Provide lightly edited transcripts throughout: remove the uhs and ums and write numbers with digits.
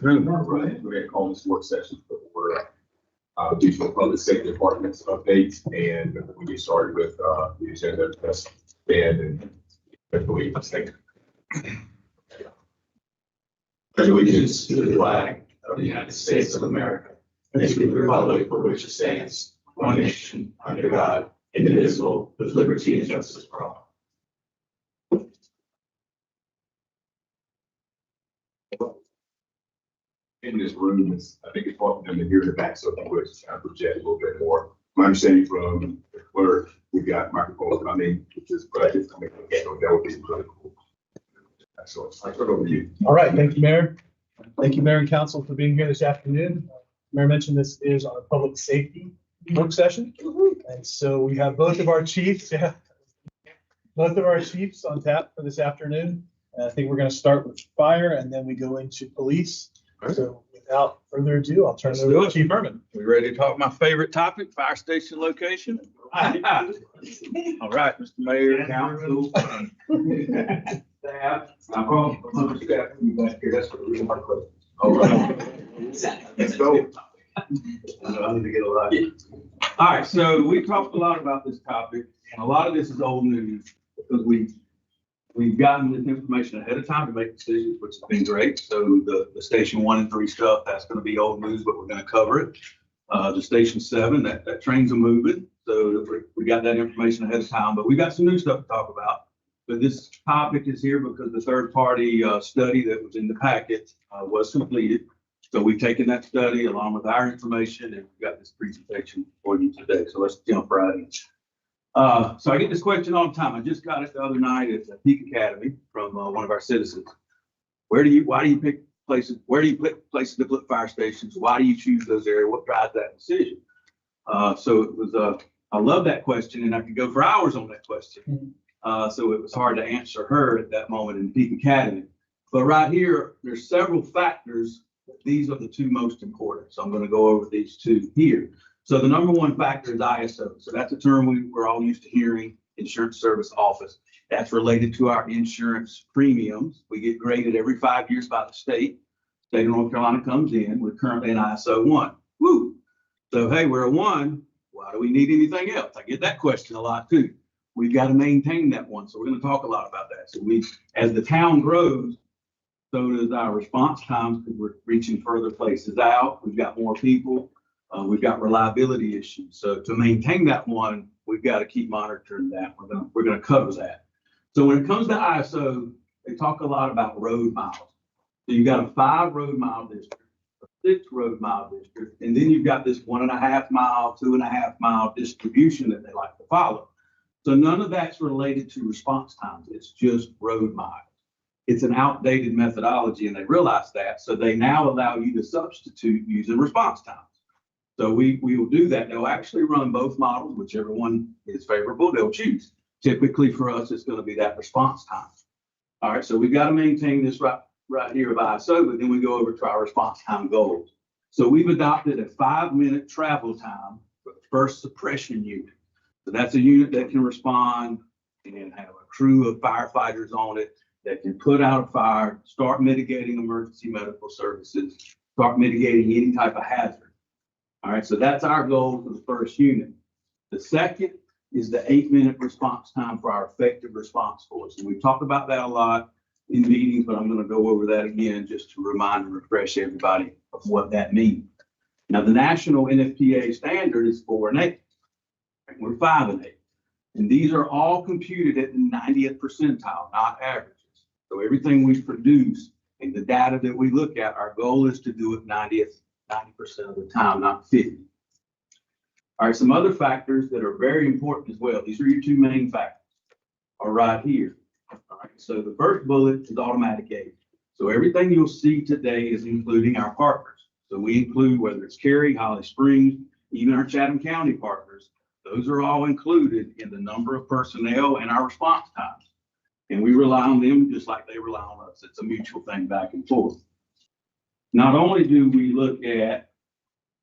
We're going to call this work session for Regional Public Safety Department's updates, and we get started with the agenda. That's Ben and Beverly. Allegiance to the flag of the United States of America and to the republic for which it stands, one nation, under God, indivisible, with liberty and justice for all. In this room, I think it's important for them to hear in the back, so if you would kind of project a little bit more. My understanding from the clerk, we've got microphones coming, which is great. That would be really cool. So I'll turn it over to you. All right, thank you, Mayor. Thank you, Mayor and Council, for being here this afternoon. Mayor mentioned this is our public safety work session. And so we have both of our chiefs on tap for this afternoon. I think we're going to start with fire and then we go into police. So without further ado, I'll turn it over to Chief Herman. We ready to talk my favorite topic, fire station location? All right, Mr. Mayor, Council. Staff, I'm calling for public staff to be back here. That's what the reason my question. All right. Let's go. I need to get a lot. All right, so we talked a lot about this topic, and a lot of this is old news because we've gotten this information ahead of time to make decisions, which has been great. So the station 1 and 3 stuff, that's going to be old news, but we're going to cover it. The station 7, that trains are moving. So we got that information ahead of time, but we got some new stuff to talk about. But this topic is here because the third-party study that was in the packet was completed. So we've taken that study along with our information, and we've got this presentation for you today. So let's jump right in. So I get this question all the time. I just got it the other night at the Peak Academy from one of our citizens. Why do you pick places to put fire stations? Why do you choose those areas? What drives that decision? So it was, I love that question, and I could go for hours on that question. So it was hard to answer her at that moment in Peak Academy. But right here, there's several factors. These are the two most important. So I'm going to go over these two here. So the number one factor is ISO. So that's a term we're all used to hearing, Insurance Service Office. That's related to our insurance premiums. We get graded every 5 years by the state. State of North Carolina comes in. We're currently an ISO 1. Woo! So, hey, we're a 1. Why do we need anything else? I get that question a lot too. We've got to maintain that 1. So we're going to talk a lot about that. So as the town grows, so does our response times because we're reaching further places out. We've got more people. We've got reliability issues. So to maintain that 1, we've got to keep monitoring that. We're going to cover that. So when it comes to ISO, they talk a lot about road miles. So you've got a 5 road mile district, a 6 road mile district, and then you've got this 1.5 mile, 2.5 mile distribution that they like to follow. So none of that's related to response times. It's just road miles. It's an outdated methodology, and they realize that. So they now allow you to substitute using response times. So we will do that. They'll actually run both models, whichever one is favorable, they'll choose. Typically for us, it's going to be that response time. All right, so we've got to maintain this right here of ISO, but then we go over to our response time goals. So we've adopted a 5-minute travel time for the first suppression unit. So that's a unit that can respond and have a crew of firefighters on it that can put out a fire, start mitigating emergency medical services, start mitigating any type of hazard. All right, so that's our goal for the first unit. The second is the 8-minute response time for our effective response force. And we've talked about that a lot in meetings, but I'm going to go over that again just to remind and refresh everybody of what that means. Now, the national NFPA standard is 4 and 8. And we're 5 and 8. And these are all computed at the 90th percentile, not averages. So everything we produce and the data that we look at, our goal is to do it 90% of the time, not 50. All right, some other factors that are very important as well. These are your 2 main factors are right here. All right, so the first bullet is automatic aid. So everything you'll see today is including our partners. So we include whether it's Cary, Holly Springs, even our Chatham County partners. Those are all included in the number of personnel and our response times. And we rely on them just like they rely on us. It's a mutual thing back and forth. Not only do we look at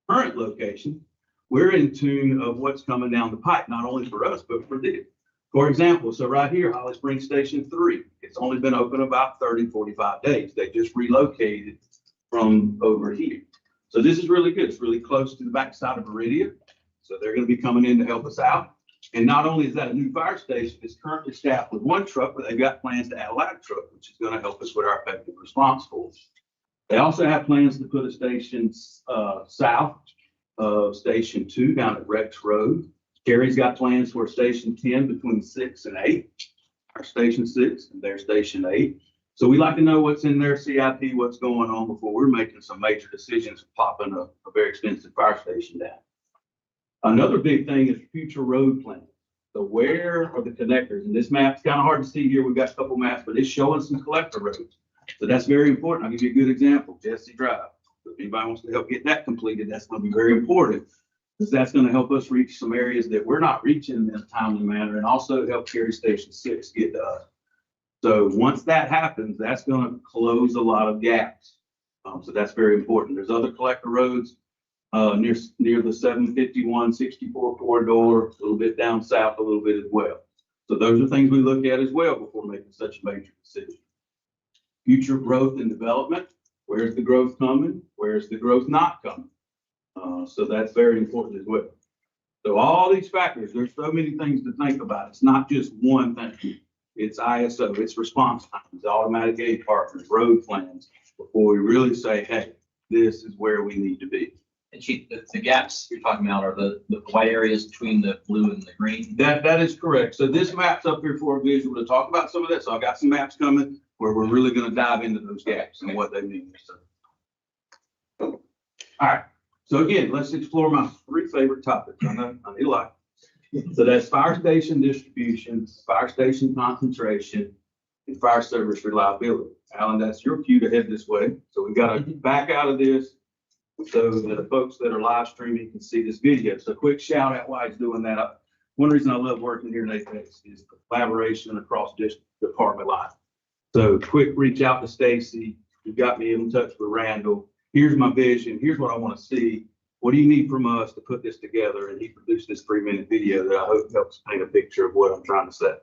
current location, we're in tune of what's coming down the pipe, not only for us, but for them. For example, so right here, Holly Springs Station 3, it's only been open about 30, 45 days. They just relocated from over here. So this is really good. It's really close to the backside of Meridia. So they're going to be coming in to help us out. And not only is that a new fire station, it's currently staffed with one truck, but they've got plans to add a ladder truck, which is going to help us with our effective response force. They also have plans to put a station south of Station 2 down at Rex Road. Kerry's got plans for Station 10 between 6 and 8, our Station 6 and their Station 8. So we like to know what's in their CIP, what's going on before we're making some major decisions, popping a very expensive fire station down. Another big thing is future road planning. So where are the connectors? And this map's kind of hard to see here. We've got a couple maps, but it's showing some collector roads. So that's very important. I'll give you a good example, Jesse Drive. If anybody wants to help get that completed, that's going to be very important, because that's going to help us reach some areas that we're not reaching in a timely manner, and also help Cary Station 6 get to us. So once that happens, that's going to close a lot of gaps. So that's very important. There's other collector roads near the 751, 64 corridor, a little bit down south, a little bit as well. So those are things we look at as well before making such a major decision. Future growth and development. Where's the growth coming? Where's the growth not coming? So that's very important as well. So all these factors, there's so many things to think about. It's not just one thing. It's ISO, it's response times, automatic aid partners, road plans, before we really say, hey, this is where we need to be. And Chief, the gaps you're talking about are the white areas between the blue and the green? That is correct. So this map's up here for a visual to talk about some of that. So I've got some maps coming where we're really going to dive into those gaps and what they mean. So. All right. So again, let's explore my 3 favorite topics. I know I like. So that's fire station distribution, fire station concentration, and fire service reliability. Alan, that's your cue to head this way. So we've got to back out of this so that the folks that are live streaming can see this video. So quick shout out while he's doing that. One reason I love working here in Apex is the collaboration across department lines. So quick reach out to Stacy. You got me in touch with Randall. Here's my vision. Here's what I want to see. What do you need from us to put this together? And he produced this 3-minute video that I hope helps paint a picture of what I'm trying to say.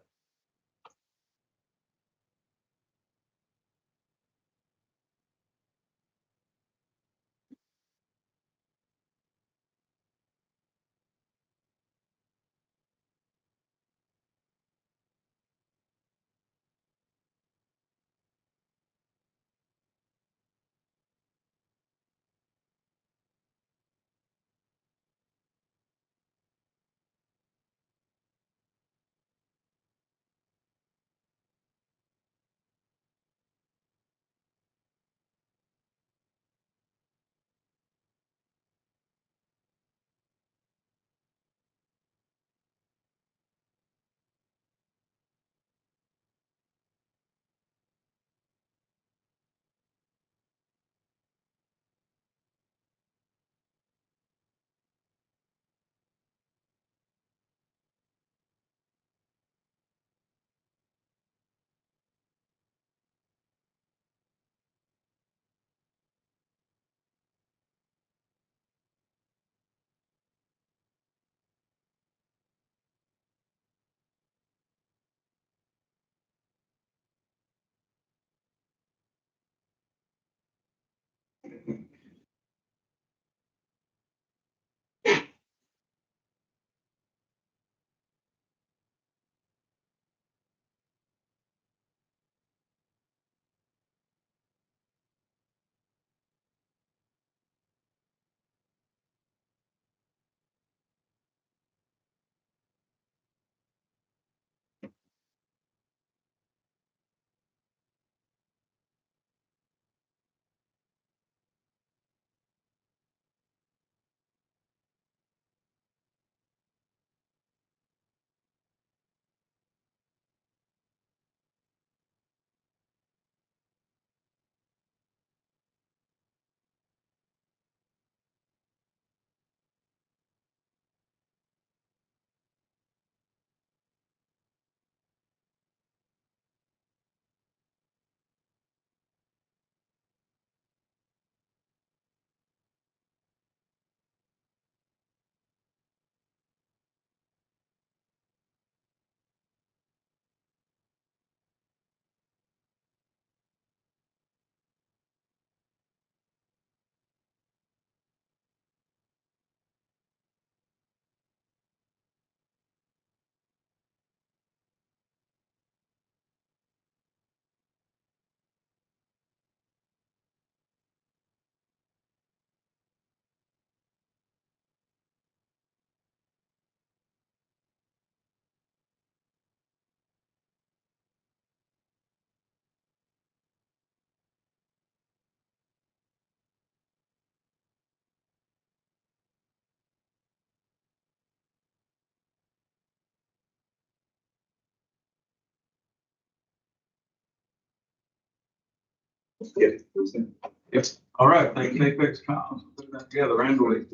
Yes. All right, thank you, Apex Collins, for putting that together. Randall,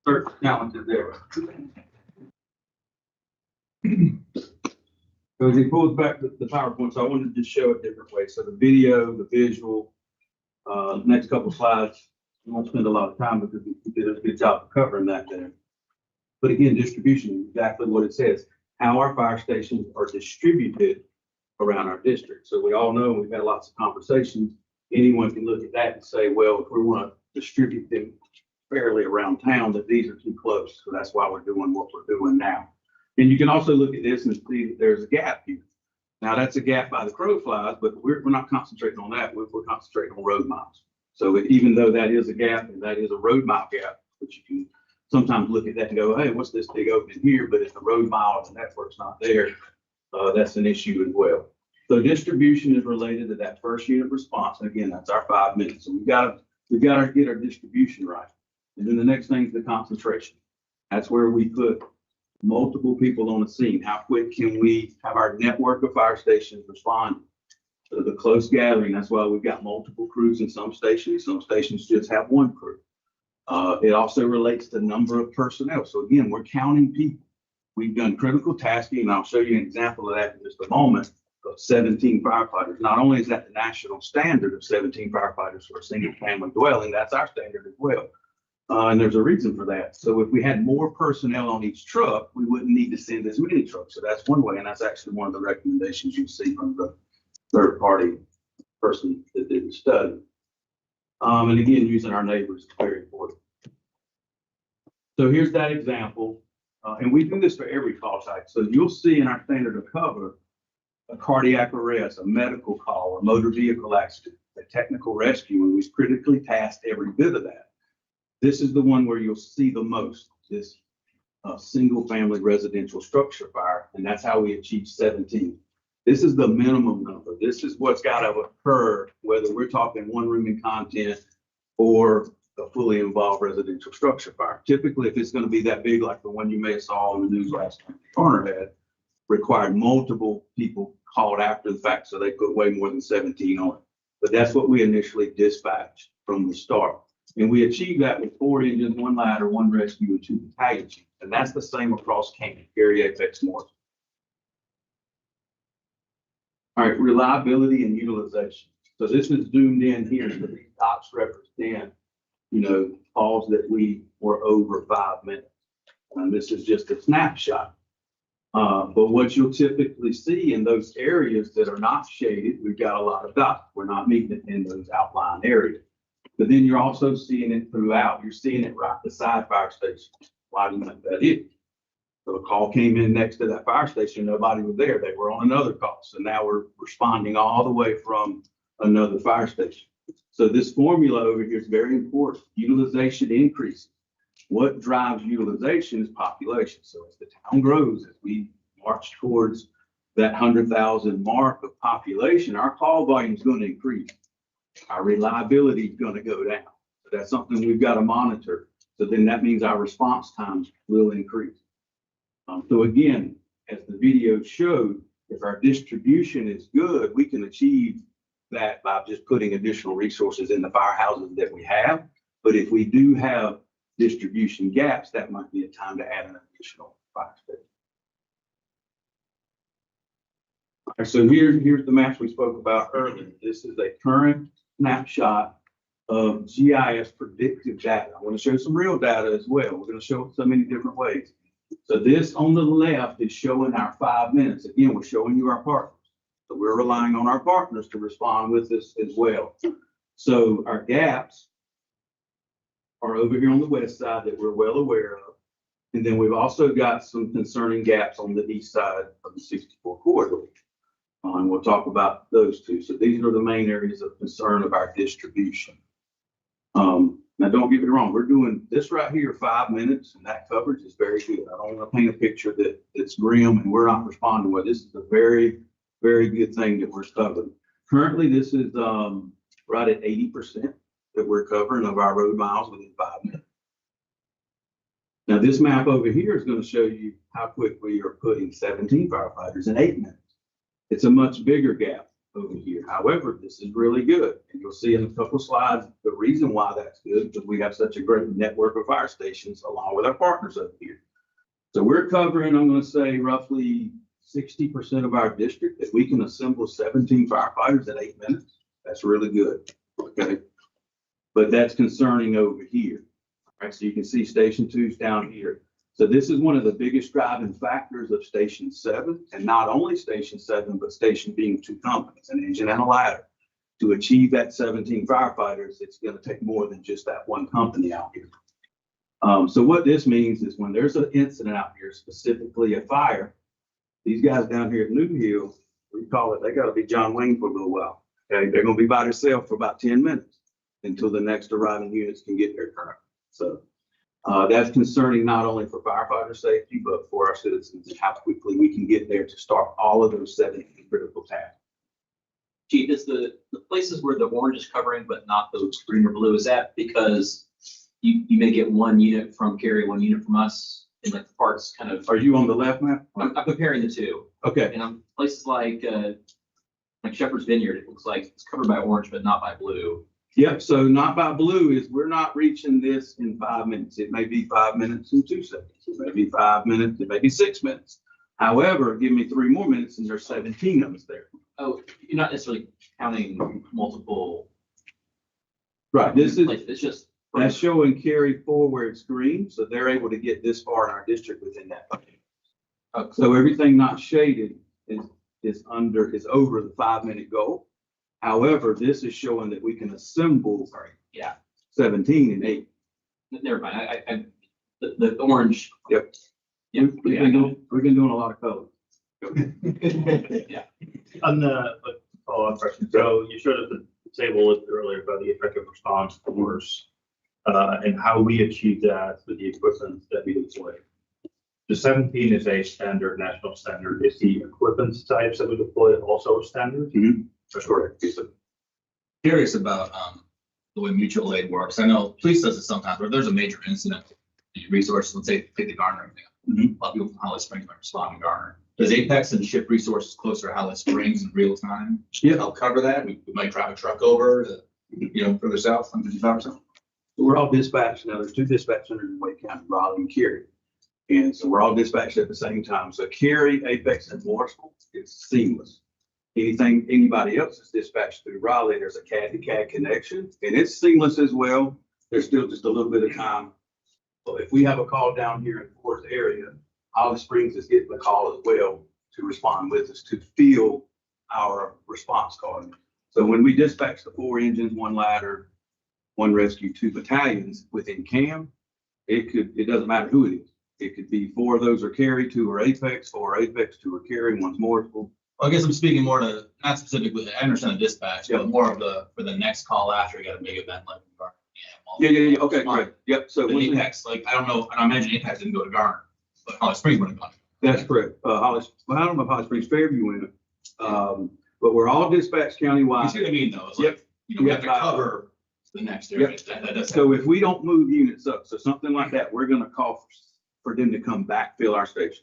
search talented there. So as he pulls back the PowerPoint, so I wanted to just show it different ways. So the video, the visual, next couple slides, we won't spend a lot of time because we did a good job of covering that there. But again, distribution, exactly what it says, how our fire stations are distributed around our district. So we all know, we've had lots of conversations. Anyone can look at that and say, well, if we want to distribute them fairly around town, that these are too close. So that's why we're doing what we're doing now. And you can also look at this and see that there's a gap here. Now that's a gap by the crow flies, but we're not concentrating on that. We're concentrating on road miles. So even though that is a gap and that is a road mile gap, which you can sometimes look at that and go, hey, what's this big opening here? But if the road mile and the network's not there, that's an issue as well. So distribution is related to that first unit response. And again, that's our 5 minutes. So we've got to get our distribution right. And then the next thing is the concentration. That's where we put multiple people on the scene. How quick can we have our network of fire stations respond to the close gathering? That's why we've got multiple crews in some stations. Some stations just have one crew. It also relates to number of personnel. So again, we're counting people. We've done critical tasking, and I'll show you an example of that in just a moment, of 17 firefighters. Not only is that the national standard of 17 firefighters for a single family dwelling, that's our standard as well. And there's a reason for that. So if we had more personnel on each truck, we wouldn't need to send as many trucks. So that's one way, and that's actually one of the recommendations you see from the third party person that did the study. And again, using our neighbors is very important. So here's that example. And we do this for every call type. So you'll see in our standard of cover, a cardiac arrest, a medical call, a motor vehicle accident, a technical rescue, and we've critically tasked every bit of that. This is the one where you'll see the most, this single family residential structure fire, and that's how we achieve 17. This is the minimum number. This is what's got to occur, whether we're talking one room and content or a fully involved residential structure fire. Typically, if it's going to be that big, like the one you may have saw on the news last time, Garner had, required multiple people called after the fact, so they put way more than 17 on it. But that's what we initially dispatched from the start. And we achieved that with 4 engines, 1 ladder, 1 rescue, and 2 battalion chiefs. And that's the same across Canton, Gary, Apex, Morris. All right, reliability and utilization. So this is zoomed in here. So these dots represent, calls that we were over 5 minutes. And this is just a snapshot. But what you'll typically see in those areas that are not shaded, we've got a lot of dots. We're not meeting it in those outlying areas. But then you're also seeing it throughout. You're seeing it right beside fire stations. Why do you think that is? So a call came in next to that fire station. Nobody was there. They were on another call. So now we're responding all the way from another fire station. So this formula over here is very important. Utilization increases. What drives utilization is population. So as the town grows, as we march towards that 100,000 mark of population, our call volume is going to increase. Our reliability is going to go down. So that's something we've got to monitor. So then that means our response times will increase. So again, as the video showed, if our distribution is good, we can achieve that by just putting additional resources in the firehouses that we have. But if we do have distribution gaps, that might be a time to add an additional fire station. All right, so here's the maps we spoke about earlier. This is a current snapshot of GIS predictive data. I want to show some real data as well. We're going to show it so many different ways. So this on the left is showing our 5 minutes. Again, we're showing you our partners. So we're relying on our partners to respond with this as well. So our gaps are over here on the west side that we're well aware of. And then we've also got some concerning gaps on the east side of the 64 corridor. And we'll talk about those two. So these are the main areas of concern of our distribution. Now, don't get me wrong. We're doing this right here 5 minutes, and that coverage is very good. I don't want to paint a picture that's grim and we're not responding well. This is a very, very good thing that we're covering. Currently, this is right at 80% that we're covering of our road miles within 5 minutes. Now, this map over here is going to show you how quick we are putting 17 firefighters in 8 minutes. It's a much bigger gap, over here. However, this is really good. And you'll see in a couple of slides, the reason why that's good, because we have such a great network of fire stations along with our partners up here. So we're covering, I'm going to say roughly 60% of our district that we can assemble 17 firefighters in 8 minutes. That's really good. Okay. But that's concerning over here. All right. So you can see Station 2's down here. So this is one of the biggest driving factors of Station 7, and not only Station 7, but Station being 2 companies, an engine and a ladder. To achieve that 17 firefighters, it's going to take more than just that one company out here. So what this means is when there's an incident out here, specifically a fire, these guys down here at New Hill, we call it, they got to be John Wayne for a little while. Okay, they're going to be by themselves for about 10 minutes until the next arriving units can get their turn. So that's concerning not only for firefighter safety, but for our citizens and how quickly we can get there to start all of those 17 critical tasks. Chief, is the places where the orange is covering, but not the green or blue, is that because you may get one unit from Cary, one unit from us, and like the parts kind of. Are you on the left map? I'm comparing the two, Okay. and I'm places like Shepherd's Vineyard, it looks like it's covered by orange, but not by blue. Yep. So not by blue is we're not reaching this in 5 minutes. It may be 5 minutes and 2 seconds. It may be 5 minutes. It may be 6 minutes. However, give me 3 more minutes and there's 17 of us there. Oh, you're not necessarily counting multiple. Right. This is, It's just. that's showing Cary 4 where it's green. So they're able to get this far in our district within that bucket. Oh, So everything not shaded is over the 5 minute goal. However, this is showing that we can assemble. sorry, yeah, 17 in 8. never mind, the orange. Yep. Yeah, We've been doing a lot of color. yeah. On the follow-up question, so you showed us the table listed earlier about the effective response force and how we achieve that with the equipment that we deploy. The 17 is a standard, national standard. Is the equipment types that we deploy also a standard? That's correct. Curious about the way mutual aid works. I know police does it sometimes, but if there's a major incident, the resources, let's say, take the Garner example. A lot of people from Holly Springs might respond to Garner. Does Apex and ship resources closer to Holly Springs in real time? Yeah. Help cover that. We might drive a truck over to, further south on 55%. We're all dispatched. Now, there's 2 dispatch centers in Wake County, Raleigh and Cary. And so we're all dispatched at the same time. So Cary, Apex, and Morrisville, it's seamless. Anybody else is dispatched through Raleigh, there's a CAD to CAD connection, and it's seamless as well. There's still just a little bit of time. So if we have a call down here in Fort Worth area, Holly Springs is getting the call as well to respond with us to fill our response card. So when we dispatch the 4 engines, 1 ladder, 1 rescue, 2 battalions within CAM, it doesn't matter who it is. It could be 4 of those are Cary, 2 are Apex, 4 are Apex, 2 are Cary, 1's Morrisville. Well, I guess I'm speaking more to, not specifically, I understand the dispatch, but more of for the next call after you got a big event like Garner. Yeah. Okay, great. Yep. So The when we- Apex, like, I don't know, and I imagine Apex didn't go to Garner, but Holly Springs would have gone. That's correct. I don't know if Holly Springs Fairview went, but we're all dispatched You countywide. see what I mean, though? It's Yep. like, we have to Yep. cover the next area. That does So if we don't move units up, so something like that, we're gonna call for them to come backfill our stations.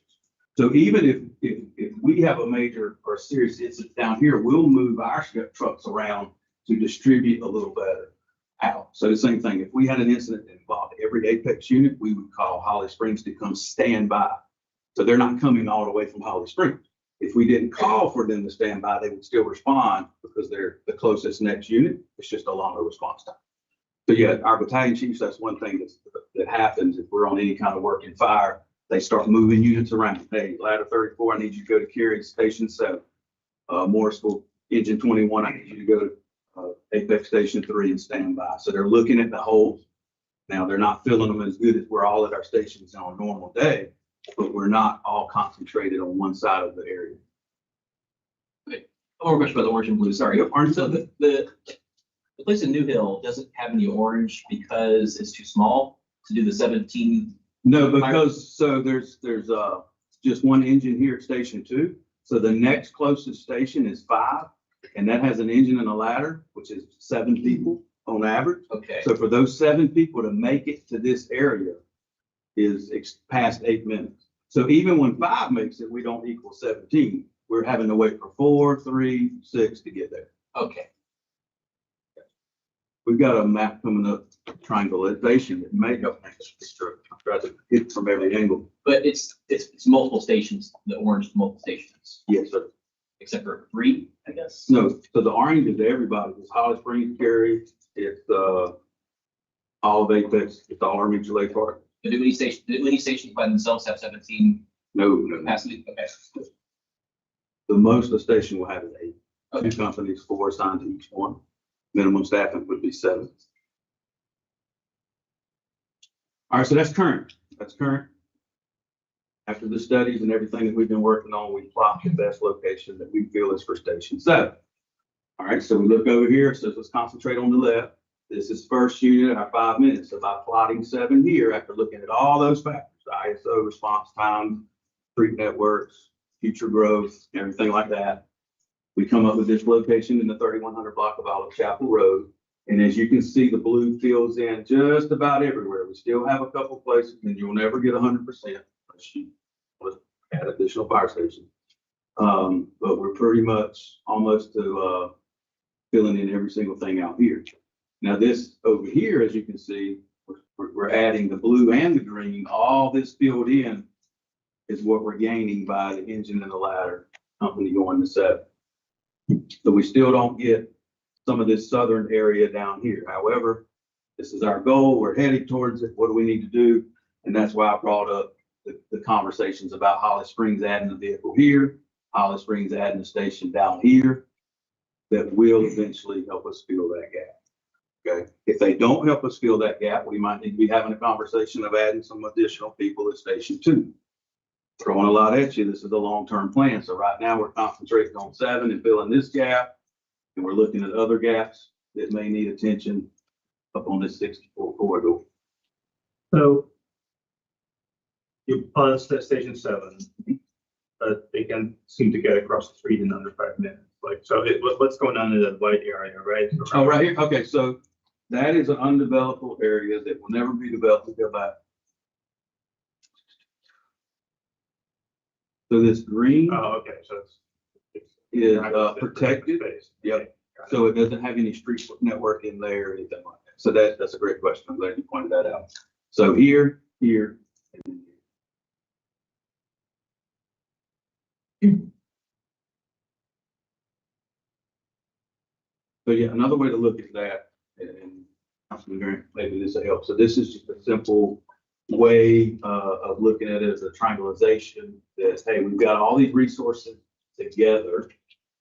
So even if we have a major or serious incident down here, we'll move our trucks around to distribute a little better out. So the same thing, if we had an incident that involved every Apex unit, we would call Holly Springs to come stand by. So they're not coming all the way from Holly Springs. If we didn't call for them to stand by, they would still respond because they're the closest next unit. It's just a longer response time. So yeah, our battalion chiefs, that's one thing that happens if we're on any kind of work in fire. They start moving units around. Hey, ladder 34, I need you to go to Cary Station 7. Morrisville engine 21, I need you to go to Apex Station 3 and stand by. So they're looking at the holes. Now, they're not filling them as good as we're all at our stations on a normal day, but we're not all concentrated on one side of the area. One more question about the orange and blue, sorry. Yep, orange. So the place in New Hill doesn't have any orange because it's too small to do the 17. No, because so there's just 1 engine here at Station 2. So the next closest station is 5, and that has an engine and a ladder, which is 7 people on average. Okay, So for those 7 people to make it to this area is past 8 minutes. So even when 5 makes it, we don't equal 17. we're having to wait for 4, 3, 6 to get there. Okay, We've got a map coming up, triangulation that may help make this picture. I tried to hit from every angle. but it's multiple stations, the orange is multiple stations, Yes, sir. except for 3, I guess. No, so the orange is everybody. It's Holly Springs, Cary, it's, all of Apex, it's all our mutual aid partners. Do any stations by themselves have 17 No. capacity? Okay. The most a station will have is 8. Okay. 2 companies, 4 assigned to each one. Minimum staffing would be 7. All right, so that's current. That's current. After the studies and everything that we've been working on, we plot the best location that we feel is for Station 7. All right, so we look over here, it says let's concentrate on the left. This is first unit, our 5 minutes. So by plotting 7 here, after looking at all those factors, ISO, response time, street networks, future growth, everything like that, we come up with this location in the 3100 block of Olive Chapel Road. And as you can see, the blue fills in just about everywhere. We still have a couple places, and you'll never get 100% unless you add additional fire stations. But we're pretty much almost to filling in every single thing out here. Now this over here, as you can see, we're adding the blue and the green. All this filled in is what we're gaining by the engine and the ladder company going to 7. So we still don't get some of this southern area down here. However, this is our goal. We're heading towards it. What do we need to do? And that's why I brought up the conversations about Holly Springs adding a vehicle here, Holly Springs adding a station down here that will eventually help us fill that gap. Okay. If they don't help us fill that gap, we might need to be having a conversation of adding some additional people at Station 2. Throwing a lot at you. This is a long-term plan. So right now we're concentrating on 7 and filling this gap. And we're looking at other gaps that may need attention up on this 64 corridor. So you on Station 7, they can seem to get across the street in under 5 minutes. Like, so what's going on in that white area, right? Oh, right here. Okay, so that is an undeveloped area that will never be developed until back. So this green Oh, okay, so it's is protected. space. Yep. Okay, got it. So it doesn't have any street network in there or anything like that. So that's a great question. I'm glad you pointed that out. So here, here, and then here. So yeah, another way to look at that, and maybe this will help. So this is just a simple way of looking at it as a triangulation that, hey, we've got all these resources together.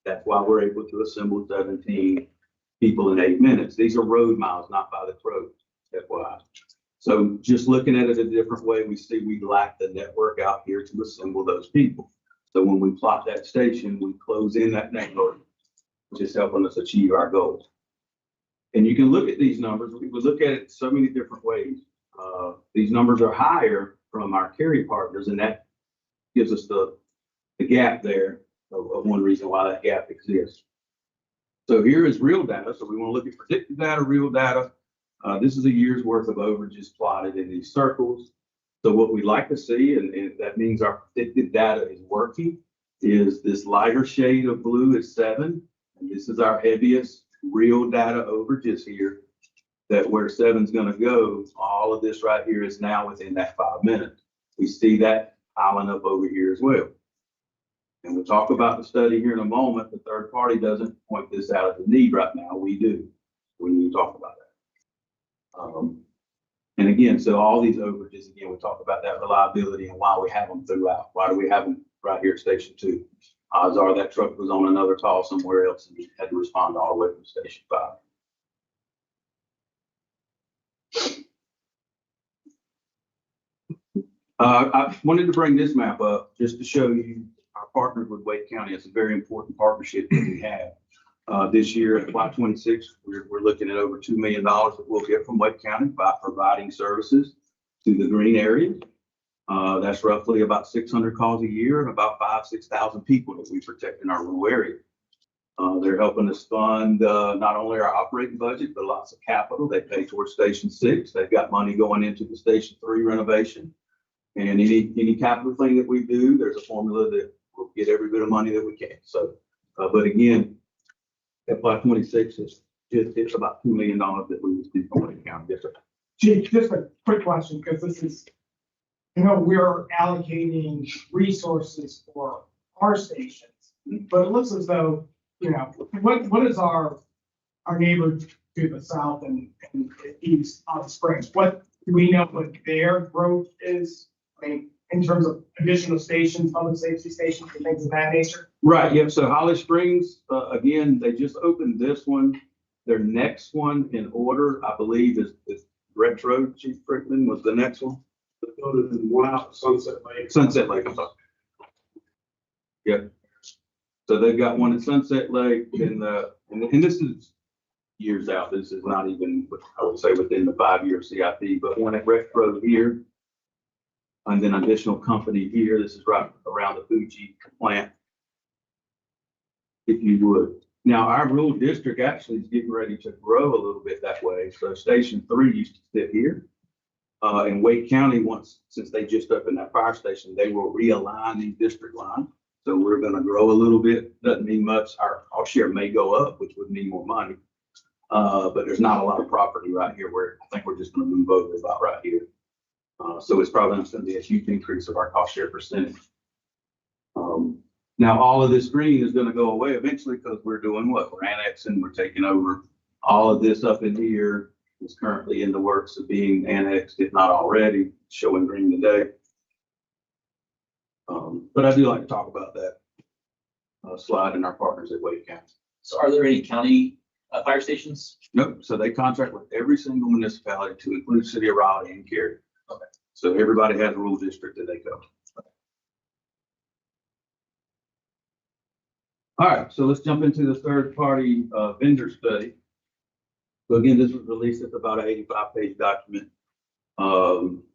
That's why we're able to assemble 17 people in 8 minutes. These are road miles, not by the throat, FYI. So just looking at it a different way, we see we lack the network out here to assemble those people. So when we plot that station, we close in that network, which is helping us achieve our goals. And you can look at these numbers. We would look at it so many different ways. These numbers are higher from our carry partners, and that gives us the gap there of one reason why that gap exists. So here is real data. So we want to look at predicted data, real data. This is a year's worth of overages plotted in these circles. So what we'd like to see, and that means our predicted data is working, is this lighter shade of blue is 7. And this is our heaviest real data overages here, that where 7's going to go, all of this right here is now within that 5 minutes. We see that piling up over here as well. And we'll talk about the study here in a moment. The third party doesn't point this out as a need right now. We do. We need to talk about that. And again, so all these overages, again, we talk about that reliability and why we have them throughout. Why do we have them right here at Station 2? Odds are that truck was on another call somewhere else and had to respond all the way from Station 5. I wanted to bring this map up just to show you our partners with Wake County. It's a very important partnership that we have. This year at FY26, we're looking at over $2 million that we'll get from Wake County by providing services to the green area. That's roughly about 600 calls a year and about 6,000 people that we protect in our rural area. They're helping us fund not only our operating budget, but lots of capital. They pay towards Station 6. They've got money going into the Station 3 renovation. And any capital thing that we do, there's a formula that we'll get every bit of money that we can. So, but again, FY 26 is just, it's about $2 million that we receive from the county district. Chief, just a quick question, because this is, we're allocating resources for our stations, but it looks as though, what is our neighbor to the south and east on Springs? What, do we know what their growth is? I mean, in terms of additional stations, public safety stations, and things of that nature? Right, yep, so Holly Springs, again, they just opened this one. Their next one in order, I believe, is Retro, Chief Frickman was the next one. Wow, Sunset Lake. Sunset Lake, I'm sorry. Yep. So they've got one at Sunset Lake and this is years out. This is not even, I would say, within the 5-year CIP, but one at Retro here. And then additional company here. This is right around the Fuji plant. If you would. Now, our rural district actually is getting ready to grow a little bit that way. So Station 3 used to sit here. In Wake County, since they just opened that fire station, they will realign these district lines. So we're going to grow a little bit. Doesn't mean much. Our share may go up, which would mean more money. But there's not a lot of property right here where I think we're just going to move over about right here. So it's probably not going to be a huge increase of our cost share percentage. Now, all of this green is going to go away eventually because we're doing what? We're annexing, we're taking over. All of this up in here is currently in the works of being annexed, if not already, showing green today. But I do like to talk about that slide and our partners at Wake County. So are there any county fire stations? Nope, so they contract with every single municipality to include City of Raleigh and Cary. Okay. So everybody has a rural district that they go. All right, so let's jump into the third-party vendor study. So again, this was released as about an 85-page document.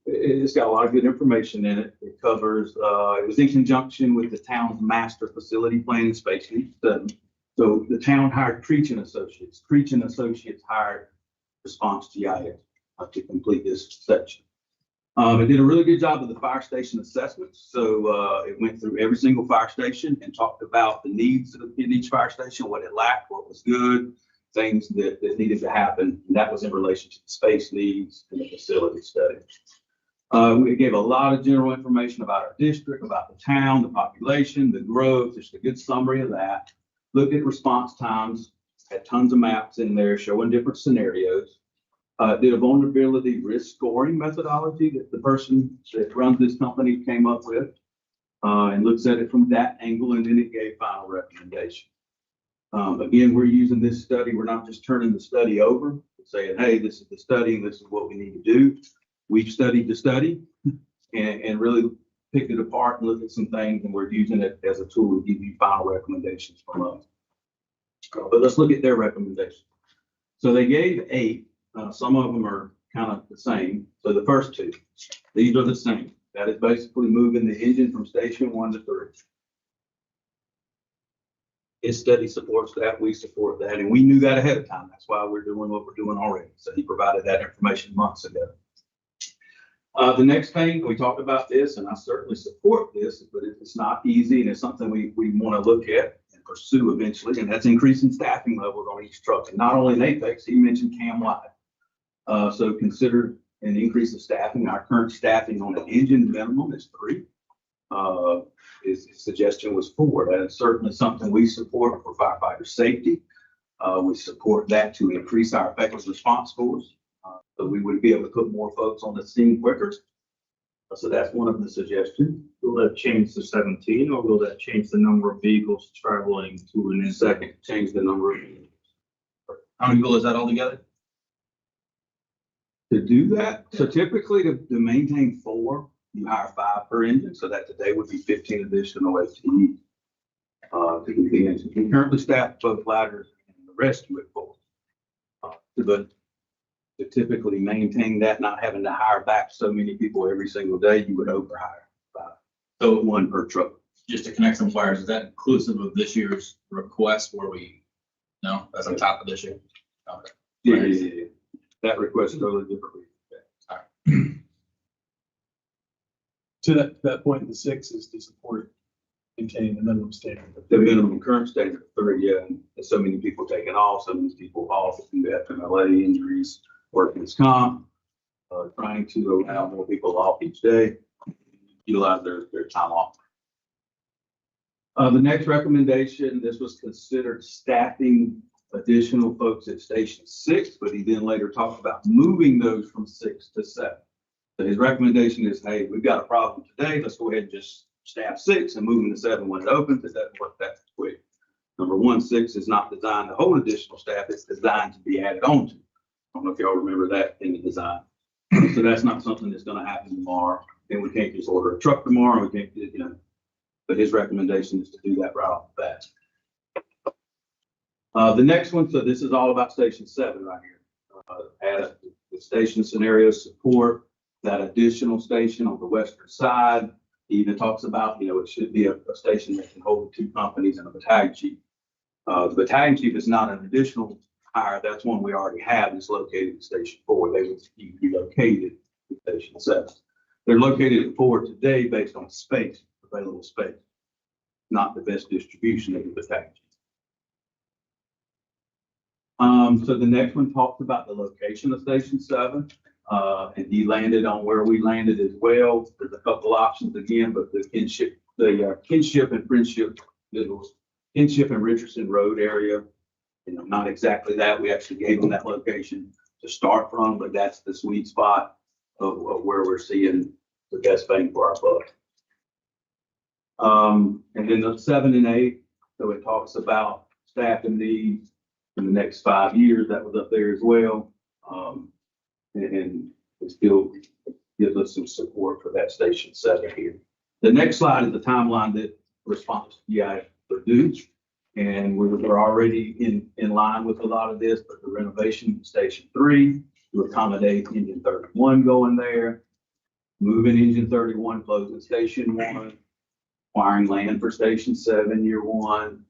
It's got a lot of good information in it. It covers, it was in conjunction with the town's master facility planning space needs study. So the town hired Creech and Associates. Creech and Associates hired Response GIS to complete this section. It did a really good job of the fire station assessments. So it went through every single fire station and talked about the needs in each fire station, what it lacked, what was good, things that needed to happen. And that was in relation to the space needs and the facility study. We gave a lot of general information about our district, about the town, the population, the growth, just a good summary of that. Looked at response times, had tons of maps in there showing different scenarios. Did a vulnerability risk scoring methodology that the person that runs this company came up with, and looks at it from that angle, and then it gave final recommendation. Again, we're using this study. We're not just turning the study over, saying, hey, this is the study and this is what we need to do. We've studied the study and really picked it apart and looked at some things, and we're using it as a tool to give you final recommendations from us. But let's look at their recommendations. So they gave 8. Some of them are kind of the same. So the first 2, these are the same. That is basically moving the engine from station 1 to 3. His study supports that, we support that, and we knew that ahead of time. That's why we're doing what we're doing already. So he provided that information months ago. The next thing, we talked about this, and I certainly support this, but it's not easy, and it's something we want to look at and pursue eventually, and that's increasing staffing levels on each truck. And not only in Apex, he mentioned CAM-wide. So consider an increase of staffing. Our current staffing on an engine minimum is 3. His suggestion was 4. That is certainly something we support for firefighter safety. We support that to increase our effective response scores. So we would be able to put more folks on the scene quicker. So that's one of the suggestions. Will that change to 17, or will that change the number of vehicles traveling to an Second, change the number of vehicles. How many people is that altogether? To do that, so typically to maintain 4, you hire 5 per engine, so that today would be 15 additional FTEs. To keep the engine. We currently staff both ladders and the rescue at 4. But to typically maintain that, not having to hire back so many people every single day, you would overhire 5. So 1 per truck. Just to connect some wires, is that inclusive of this year's request where no, that's on top of this year? Okay. Yeah. That request is totally different. To that point, the 6 is to support maintaining the minimum standard. The minimum current standard of 3, yeah, and so many people taking off, so many people off due to FMLA injuries, workman's comp, trying to allow more people off each day, utilize their time off. The next recommendation, this was considered staffing additional folks at Station 6, but he then later talked about moving those from 6 to 7. So his recommendation is, hey, we've got a problem today, let's go ahead and just staff 6 and move them to 7 when it opens. It doesn't work that quick. Number one, 6 is not designed to hold additional staff, it's designed to be added on to. I don't know if y'all remember that in the design. So that's not something that's gonna happen tomorrow. And we can't just order a truck tomorrow, we can't, but his recommendation is to do that right off the bat. The next one, so this is all about Station 7 right here. Add the station scenario support, that additional station on the western side. He even talks about, it should be a station that can hold 2 companies and a battalion chief. The battalion chief is not an additional hire. That's one we already have. It's located at Station 4. They would be located at Station 7. They're located at 4 today based on space, available space, not the best distribution of the battalion chief. So the next one talks about the location of Station 7. And he landed on where we landed as well. There's a couple options again, but the Kinship and Friendship, Kinship and Richardson Road area, not exactly that. We actually gave them that location to start from, but that's the sweet spot of where we're seeing the best bang for our buck. And then the 7 and 8, so it talks about staffing needs in the next 5 years. That was up there as well. And it still gives us some support for that Station 7 here. The next slide is the timeline that response GIS produced. And we're already in line with a lot of this, but the renovation of Station 3 to accommodate Engine 31 going there, moving Engine 31, closing Station 1, acquiring land for Station 7 year 1.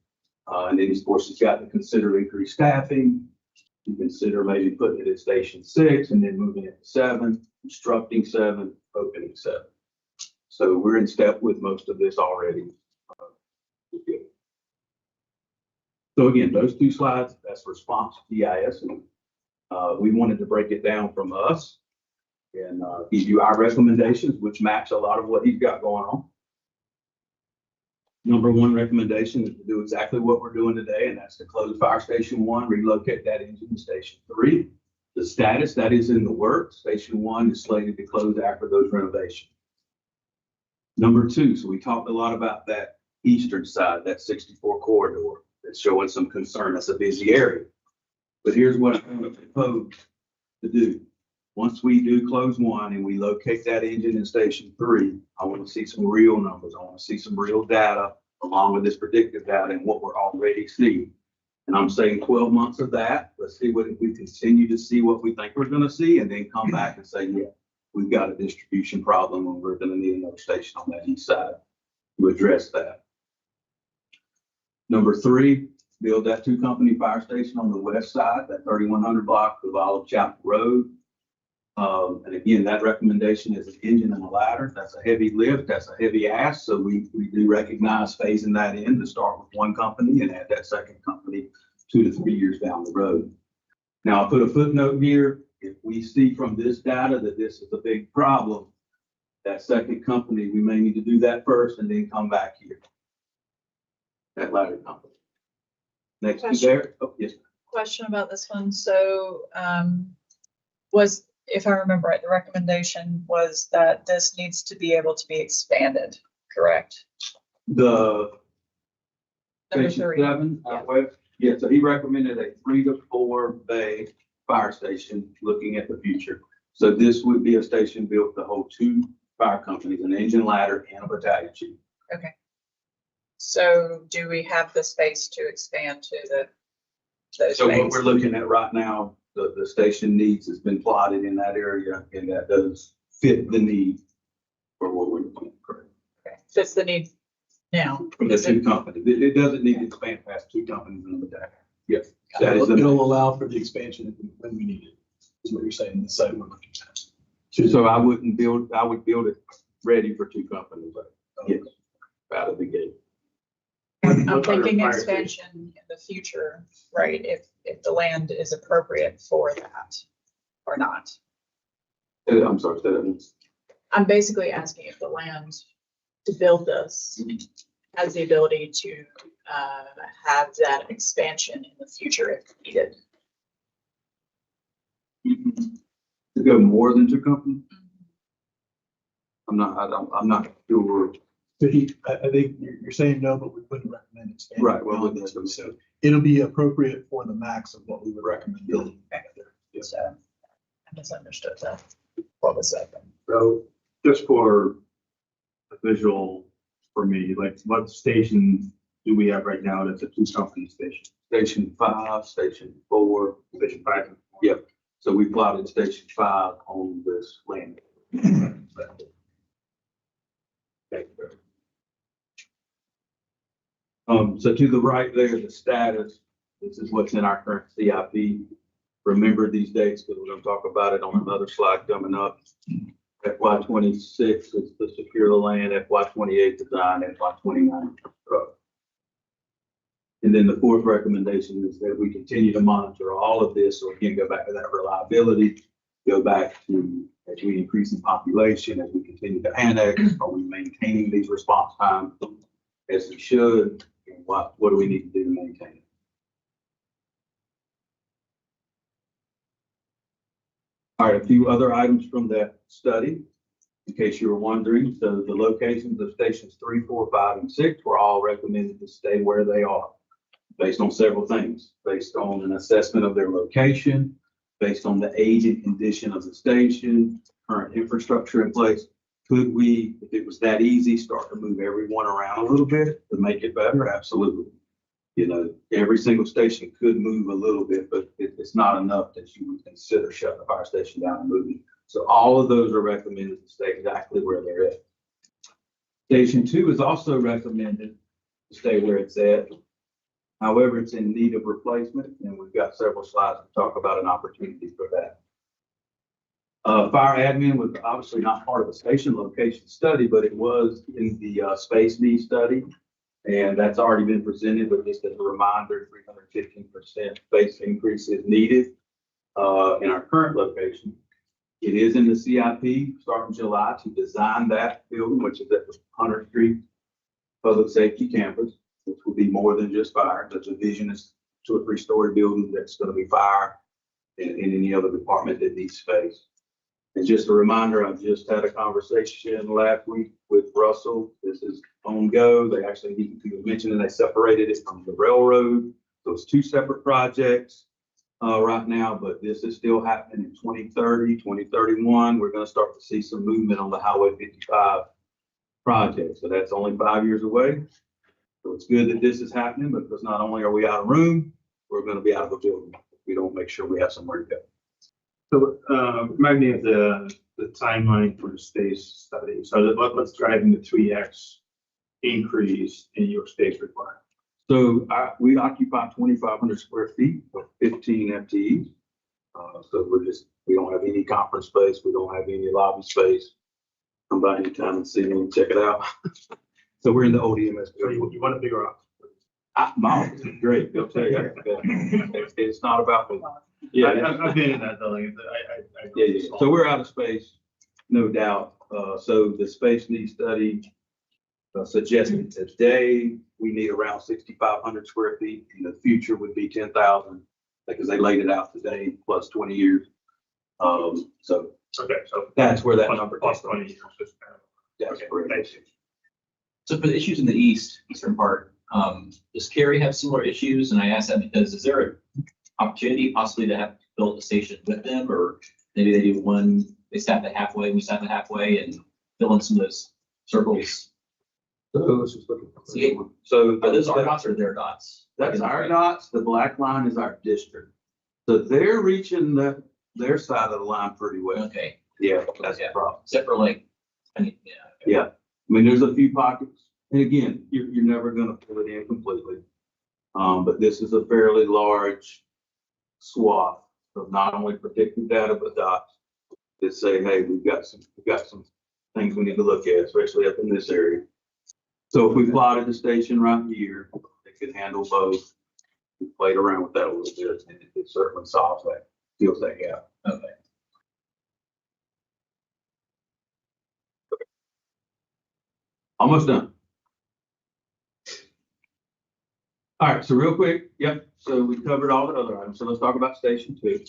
And then of course, it's got to consider increased staffing. You consider maybe putting it at Station 6 and then moving it to 7, constructing 7, opening 7. So we're in step with most of this already. So again, those 2 slides, that's response to GIS. And we wanted to break it down from us and give you our recommendations, which match a lot of what he's got going on. Number 1 recommendation is to do exactly what we're doing today, and that's to close Fire Station 1, relocate that engine to Station 3. The status, that is in the works. Station 1 is slated to close after those renovations. Number 2, so we talked a lot about that eastern side, that 64 corridor that's showing some concern. That's a busy area. But here's what I'm going to propose to do. Once we do close 1 and we locate that engine in Station 3, I want to see some real numbers. I want to see some real data along with this predictive data and what we're already seeing. And I'm saying 12 months of that. Let's see what if we continue to see what we think we're going to see and then come back and say, yeah, we've got a distribution problem and we're going to need another station on that east side to address that. Number 3, build that 2-company fire station on the west side, that 3100 block of Olive Chapel Road. And again, that recommendation is an engine and a ladder. That's a heavy lift. That's a heavy ask. So we do recognize phasing that in to start with 1 company and add that second company 2 to 3 years down the road. Now, I'll put a footnote here. If we see from this data that this is a big problem, that second company, we may need to do that first and then come back here. That ladder company. Next to there. Oh, yes. Question about this one. So, if I remember right, the recommendation was that this needs to be able to be expanded, correct? The Number Station 3. 7, Yeah. west. Yeah, so he recommended a 3 to 4 bay fire station looking at the future. So this would be a station built to hold 2 fire companies, an engine ladder and a battalion chief. Okay. So do we have the space to expand to those So what bays? we're looking at right now, the station needs has been plotted in that area and that does fit the need for what we're doing. Correct. Okay. Fits the need now. From the 2 companies. It doesn't need to expand past 2 companies in the battalion. Yes. That is It'll allow for the expansion when we need it, is what you're saying, the site we're looking at. So I would build it ready for 2 companies. Yes, out of the gate. I'm What are thinking prior expansion in the future, right? If the land is appropriate for that or not. I'm sorry, say that again. I'm basically asking if the land to build this has the ability to have that expansion in the future if needed. To go more than two companies? I'm not sure. So I think you're saying no, but we wouldn't recommend expanding. Right, well, beyond wouldn't this. So it'll be appropriate for the max of what we would recommend building. So I misunderstood that. What was that? So just for a visual for me, like what station do we have right now that's a two-company station? Station 5, Station 4. Station 5. Yep. So we plotted Station 5 on this land. So to the right there, the status, this is what's in our current CIP. Remember these dates because we're going to talk about it on another slide coming up. FY 26 is to secure the land, FY 28 design, FY 29 construct. And then the fourth recommendation is that we continue to monitor all of this. So again, go back to that reliability, go back to as we increase in population, as we continue to annex, are we maintaining these response times as we should? And what do we need to do to maintain it? All right, a few other items from that study, in case you were wondering. So the locations of stations 3, 4, 5, and 6 were all recommended to stay where they are based on several things, based on an assessment of their location, based on the age and condition of the station, current infrastructure in place. Could we, if it was that easy, start to move everyone around a little bit to make it better? Absolutely. You know, every single station could move a little bit, but it's not enough that you would consider shutting the fire station down and moving. So all of those are recommended to stay exactly where they're at. Station 2 is also recommended to stay where it's at. However, it's in need of replacement, and we've got several slides to talk about an opportunity for that. Fire admin was obviously not part of the station location study, but it was in the space need study. And that's already been presented, but just as a reminder, 315% space increase is needed in our current location. It is in the CIP starting July to design that building, which is at the Hunter Street Public Safety Campus, which will be more than just fire. The division is 2 or 3 story building that's going to be fire and any other department that needs space. And just a reminder, I just had a conversation last week with Russell. This is on go. They actually, he was mentioning they separated it from the railroad. So it's 2 separate projects right now, but this is still happening in 2030, 2031. We're going to start to see some movement on the Highway 55 project. So that's only 5 years away. So it's good that this is happening because not only are we out of room, we're going to be out of a building if we don't make sure we have somewhere to go. So, remind me of the timeline for the space study. So what's driving the 3x increase in your space requirement? So we occupy 2,500 square feet of 15 FTEs. So we don't have any conference space. We don't have any lobby space. Come by anytime and see me and check it out. So we're in the ODMS. So you want a bigger office? My office is great. I'll tell you. It's not about me. Yeah, I've been in that building. Yeah. So we're out of space, no doubt. So the space needs study suggested today, we need around 6,500 square feet. In the future would be 10,000 because they laid it out today plus 20 years. So Okay, so that's where that number plus comes from. 20 years. That's Okay, correct. thank you. So for the issues in the eastern part, does Cary have similar issues? And I ask that because is there an opportunity possibly to have built a station with them, or maybe they do one, they staff it halfway, we staff it halfway and fill in some of those circles? So let's just look at See, one. So Are those our dots or their dots? that's our dots. The black line is our district. So they're reaching their side of the line pretty well. Okay, Yeah, that's the problem. except for like, I mean, yeah. Yeah, I mean, there's a few pockets, and again, you're never gonna pull it in completely. But this is a fairly large swath of not only predictive data, but dots that say, hey, we've got some things we need to look at, especially up in this area. So if we plotted the station right here, it could handle both. We played around with that a little bit, and it certainly solves that, fills that gap. Okay. Almost done. All right, so real quick, yep, so we covered all the other items, so let's talk about Station 2.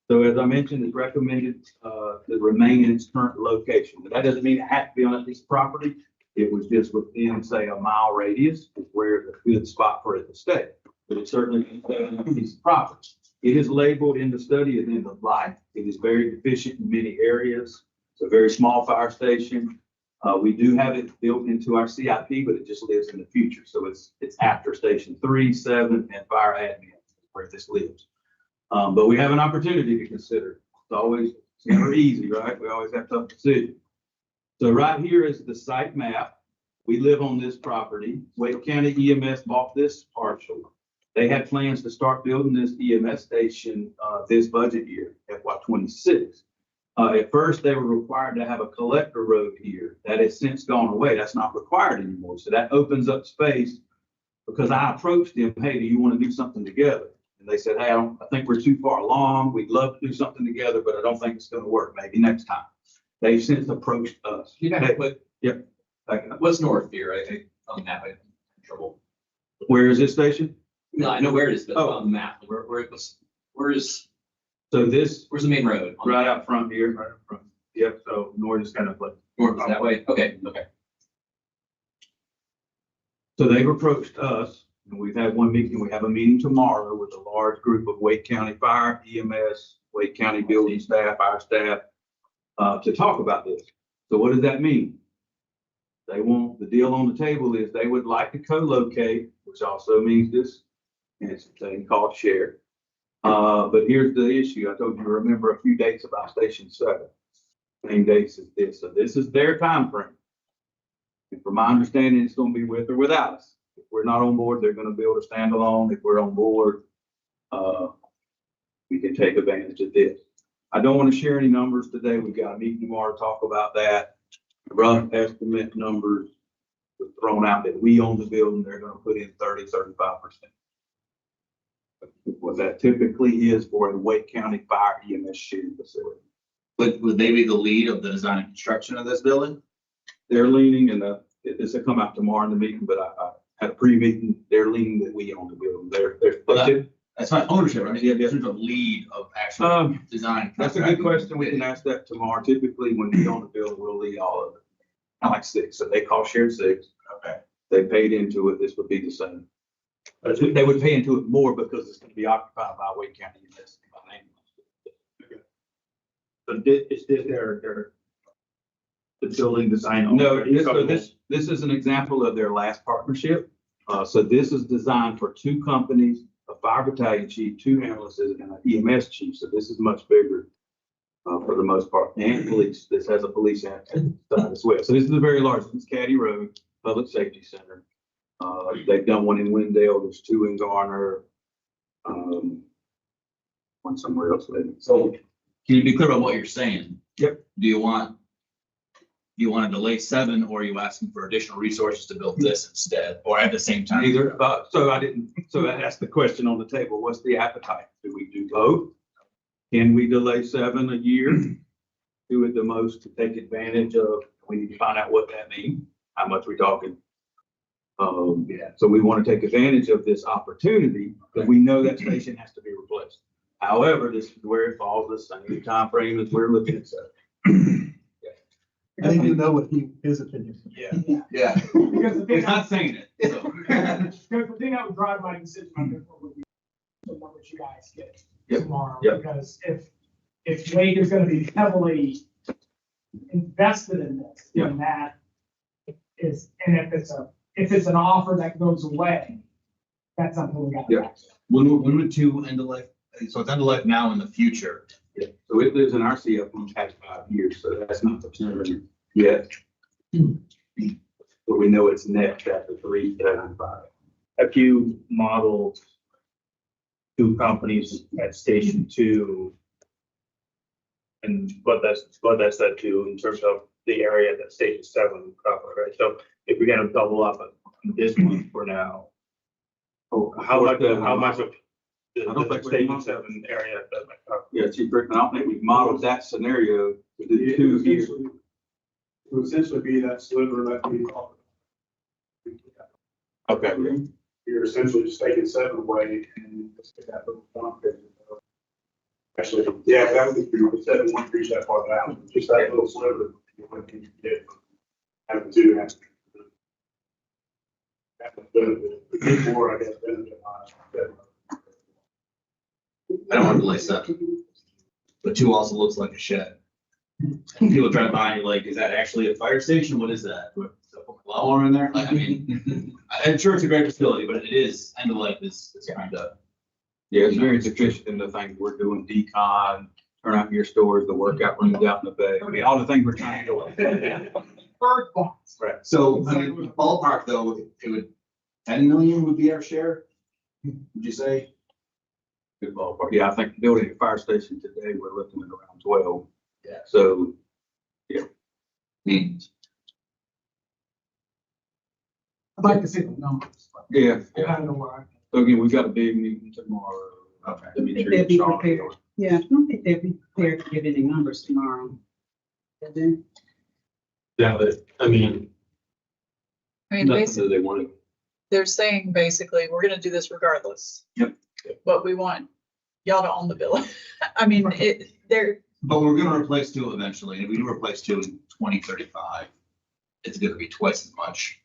So as I mentioned, it's recommended to remain in its current location. But that doesn't mean it has to be on a piece of property. It was just within, say, a mile radius is where it's a good spot for it to stay. But it certainly can stay on a piece of property. It is labeled in the study as end of life. It is very deficient in many areas. It's a very small fire station. We do have it built into our CIP, but it just lives in the future. So it's after Station 3, 7, and fire admin where this lives. But we have an opportunity to consider. It's never easy, right? We always have tough decisions. So right here is the site map. We live on this property. Wake County EMS bought this parcel. They had plans to start building this EMS station this budget year, FY26. At first, they were required to have a collector road here. That has since gone away. That's not required anymore. So that opens up space because I approached them, hey, do you want to do something together? And they said, hey, I think we're too far along. We'd love to do something together, but I don't think it's going to work. Maybe next time. They've since approached us. Yep. What's north here? On the map, I have trouble. Where is this station? No, I know where it is, but Oh. on the map, where's So this, the main road? On the right map? out front here. Right up front. Yep, so north is kind of like. North is that way? Okay. So they've approached us, and we've had one meeting. We have a meeting tomorrow with a large group of Wake County Fire, EMS, Wake County building staff, our staff, to talk about this. So what does that mean? The deal on the table is they would like to co-locate, which also means this, and it's a thing called share. But here's the issue. I told you to remember a few dates about Station 7. Same dates as this. So this is their time frame. And from my understanding, it's going to be with or without us. If we're not on board, they're going to build a standalone. If we're on board, we can take advantage of this. I don't want to share any numbers today. We've got a meeting tomorrow to talk about that. Rough estimate numbers were thrown out that we own the building. They're going to put in 30-35%. What that typically is for a Wake County Fire EMS sharing facility. Would they be the lead of the design and construction of this building? They're leaning, and this will come out tomorrow in the meeting, but I had a pre-meeting. They're leaning that we own the building. That's not ownership, right? Yeah. In terms of lead of actual design. That's a good question. We can ask that tomorrow. Typically, when we own the building, we'll lead all of it. Kind of like 6. So they call shared 6. Okay. They paid into it. This would be the same. They would pay into it more because it's going to be occupied by Wake County. So is this their the building design? No, this is an example of their last partnership. So this is designed for 2 companies, a fire battalion chief, 2 ambulances, and an EMS chief. So this is much bigger for the most part. And police. This has a police side as well. So this is a very large. This is Caddy Road Public Safety Center. They've done one in Wendell. There's 2 in Garner. One somewhere else maybe. So can you be clear about what you're saying? Yep. Do you want to delay 7, or are you asking for additional resources to build this instead, or at the same time? Neither. So that's the question on the table. What's the appetite? Do we do both? Can we delay 7 a year? Do it the most to take advantage of, we need to find out what that means. How much we talking? So we want to take advantage of this opportunity because we know that station has to be replaced. However, this is where it falls the same time frame as we're looking at. I need to know what his opinion is. Yeah. Because the thing, He's not saying it. So. because the thing that would drive my decision on this one would be the number you guys get Yep. tomorrow. Yep. Because if Wade is gonna be heavily invested in this, then that is, and if it's an offer that goes away, that's something we got to Yeah. back. When would 2 end of life? So it's end of life now in the future. Yeah. So it lives in our CF for past 5 years, so that's not the term yet. But we know it's net after 3, 7, 5. Have you modeled 2 companies at Station 2? And what that's led to in terms of the area that station 7 would cover, right? So if we're gonna double up on this one for now, how much of the station 7 area that might cover? Yeah, Chief Rickman, I don't think we've modeled that scenario to do 2 here. It would essentially be that sliver that we call. Okay. You're essentially just taking 7 away and just get that little dump. Actually, yeah, that would be 7 won't reach that far down, just that little sliver. You wouldn't need to get having to have. Benefit, more, I guess, benefit on it. I don't want to delay 7. But 2 also looks like a shed. People drive by, like, is that actually a fire station? What is that? Put a blower in there? Like, I mean, I'm sure it's a great facility, but it is, end of life is kind of. Yeah, it's very sufficient in the things we're doing, decon, turn out your stores, the workout rooms out in the bay. I mean, all the things we're trying to do. Bird box. Right. So, I mean, ballpark though, it would, 10 million would be our share? Would you say? Good ballpark. Yeah, I think building a fire station today, we're looking at around 12. Yeah. So, Hmm. I'd like to see the numbers. yeah. I don't know where. So again, we've got a big meeting tomorrow. Okay. Let me I think hear they'd be Sean. prepared. Yeah, I don't think they'd be prepared to give any numbers tomorrow. And then, Yeah, I mean, I mean, Nothing basically, that they wanted. they're saying basically, we're gonna do this regardless. Yep. But we want y'all to own the bill. I mean, they're, But we're gonna replace 2 eventually, and if we do replace 2 in 2035, it's gonna be twice as much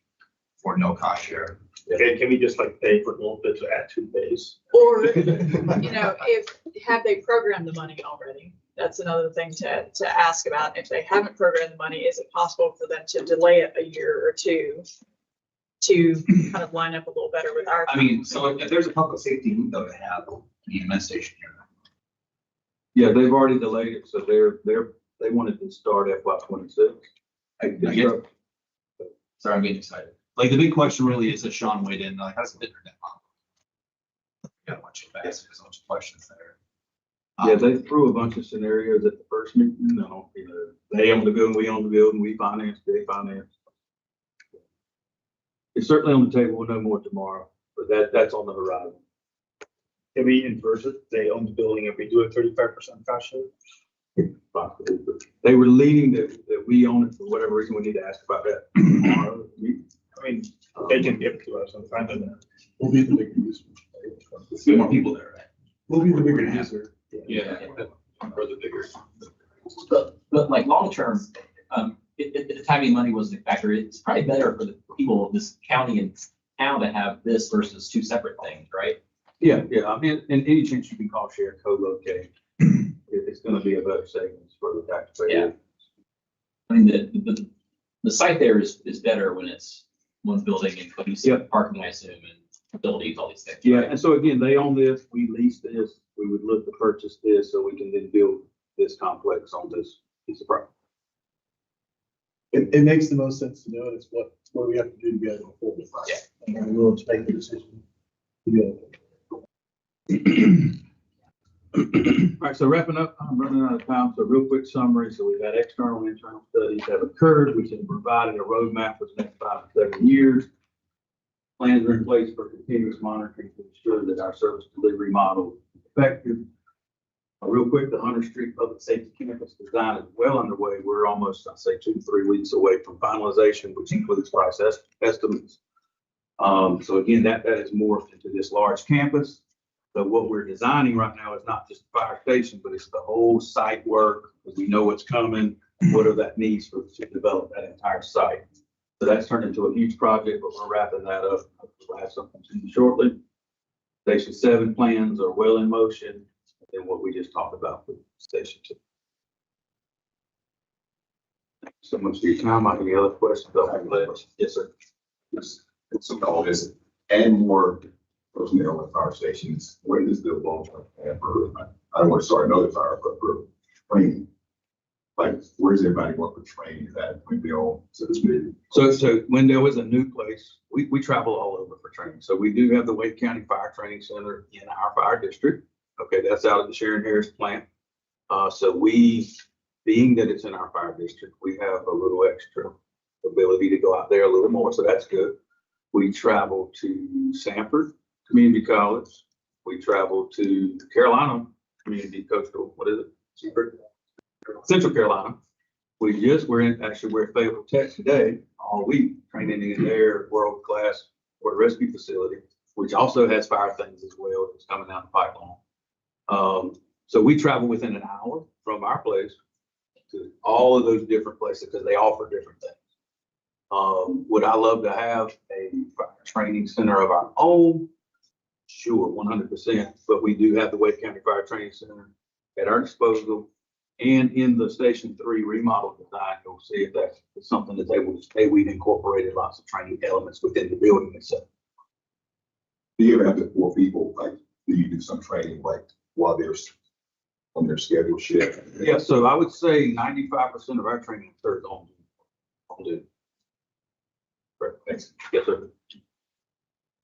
for no cost share. can we just like pay for a little bit to add 2 bays? or, you know, have they programmed the money already? That's another thing to ask about. If they haven't programmed the money, is it possible for them to delay it a year or 2 to kind of line up a little better with our? I mean, so if there's a public safety need though to have an EMS station here. Yeah, they've already delayed it, so they wanted to start FY 26. I get it. Sorry, I'm getting excited. Like, the big question really is, that Sean weighed in, like, how's the internet model? Got a bunch of facts, there's a bunch of questions there. Yeah, they threw a bunch of scenarios at the first meeting, they own the building, we own the building, we finance, they finance. It's certainly on the table, we'll know more tomorrow, but that's on the horizon. Can we inverse it? They own the building and we do a 35% cost share? Possibly, but they were leaning that we own it for whatever reason, we need to ask about that tomorrow. I mean, they can give it to us and find it. We'll be the bigger user. More people there, right? We'll be the bigger user. Yeah. Or the bigger. But like long term, if the timing money wasn't a factor, it's probably better for the people of this county and town to have this versus 2 separate things, right? Yeah, I mean, and any chance you can call share, co-locate, it's gonna be a better savings for the taxpayer. Yeah. I mean, the site there is better when it's one building and cohesive parking, I assume, and facilities, all these things. Yeah, right? and so again, they own this, we lease this, we would look to purchase this, so we can then build this complex on this piece of property. It makes the most sense to know, and it's what we have to do to be able to afford it. Yeah. And I'm willing to make the decision to be able to. All right, so wrapping up, I'm running out of time, so real quick summary. So we've had external and internal studies have occurred, which have provided a roadmap for the next 5 to 7 years. Plans are in place for continuous monitoring to ensure that our service delivery model is effective. Real quick, the Hunter Street Public Safety Campus design is well underway. We're almost, I'd say, 2 to 3 weeks away from finalization, which includes price estimates. So again, that is morphed into this large campus. So what we're designing right now is not just the fire station, but it's the whole site work. We know what's coming, what are that needs to develop that entire site. So that's turned into a huge project, but we're wrapping that up. We'll have something to you shortly. Station 7 plans are well in motion. And then what we just talked about with Station 2. Thank you so much for your time. I have any other questions? Yes, sir. So all this and more personnel at fire stations, when does the long-term plan for, I don't want to start another fire, but for training? Like, where's everybody going for training? Is that Wendell, so to speak? So Wendell is a new place. We travel all over for training. So we do have the Wake County Fire Training Center in our fire district. Okay, that's out at the Sharon Harris plant. So we being that it's in our fire district, we have a little extra ability to go out there a little more, so that's good. We travel to Sanford Community College. We travel to Carolina Community Coastal, what is it? Seaford? Central Carolina. We're at Fayetteville Tech today, all week, training in their world-class water rescue facility, which also has fire things as well. It's coming down the pipeline. So we travel within an hour from our place to all of those different places because they offer different things. Would I love to have a fire training center of our own? Sure, 100%. But we do have the Wake County Fire Training Center at our disposal. And in the Station 3 remodel design, you'll see if that's something that's able to stay. We've incorporated lots of training elements within the building itself. Do you ever have to 4 people, like, do you do some training, like, while they're on their scheduled shift? Yeah, so I would say 95% of our training occurs on Zoom. Great, thanks. Yes, sir.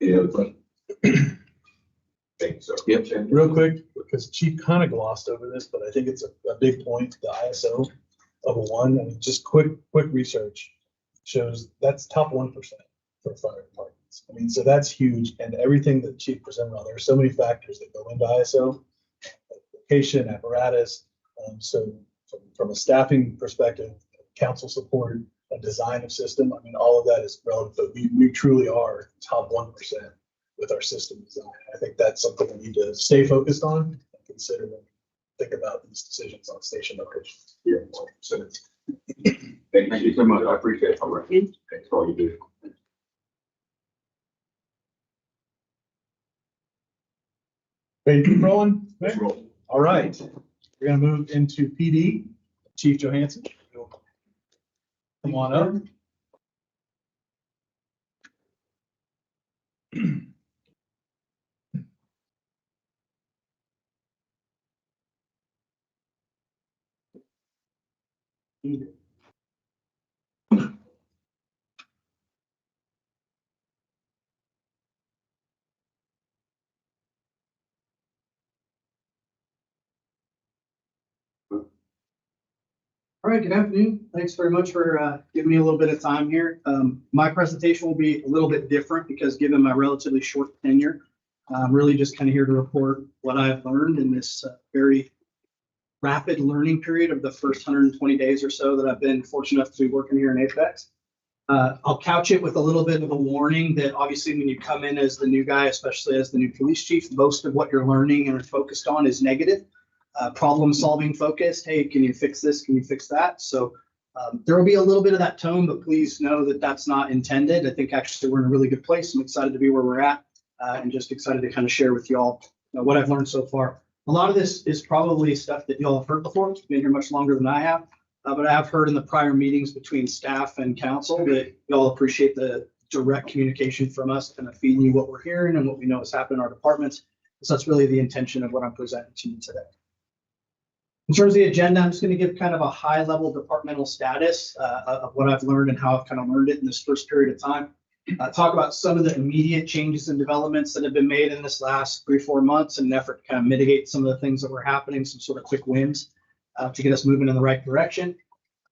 Any other questions? Thank you, sir. Yep. Real quick, because Chief kind of glossed over this, but I think it's a big point, the ISO level 1, and just quick research shows that's top 1% for fire departments. I mean, so that's huge, and everything that Chief presented on, there are so many factors that go into ISO, location, apparatus. So from a staffing perspective, council support, a design of system, I mean, all of that is relevant, but we truly are top 1% with our system design. I think that's something we need to stay focused on and consider when we think about these decisions on station locations. Yeah, 100%. Thank you so much. I appreciate it. All right. Thanks for all you do. Ready to keep rolling? Let's roll. All right, we're gonna move into PD. Chief Johansson. Come on up. All right, good afternoon. Thanks very much for giving me a little bit of time here. My presentation will be a little bit different because given my relatively short tenure, I'm really just kind of here to report what I've learned in this very rapid learning period of the first 120 days or so that I've been fortunate enough to be working here in Apex. I'll couch it with a little bit of a warning that obviously when you come in as the new guy, especially as the new police chief, most of what you're learning and are focused on is negative. Problem solving focused. Hey, can you fix this? Can you fix that? So there will be a little bit of that tone, but please know that that's not intended. I think actually we're in a really good place. I'm excited to be where we're at and just excited to kind of share with y'all what I've learned so far. A lot of this is probably stuff that y'all have heard before. It's been here much longer than I have, but I have heard in the prior meetings between staff and council that y'all appreciate the direct communication from us, kind of feeding you what we're hearing and what we know is happening in our departments. So that's really the intention of what I'm presenting to you today. In terms of the agenda, I'm just going to give kind of a high level departmental status of what I've learned and how I've kind of learned it in this first period of time. Talk about some of the immediate changes and developments that have been made in this last 3-4 months in an effort to kind of mitigate some of the things that were happening, some sort of quick wins to get us moving in the right direction.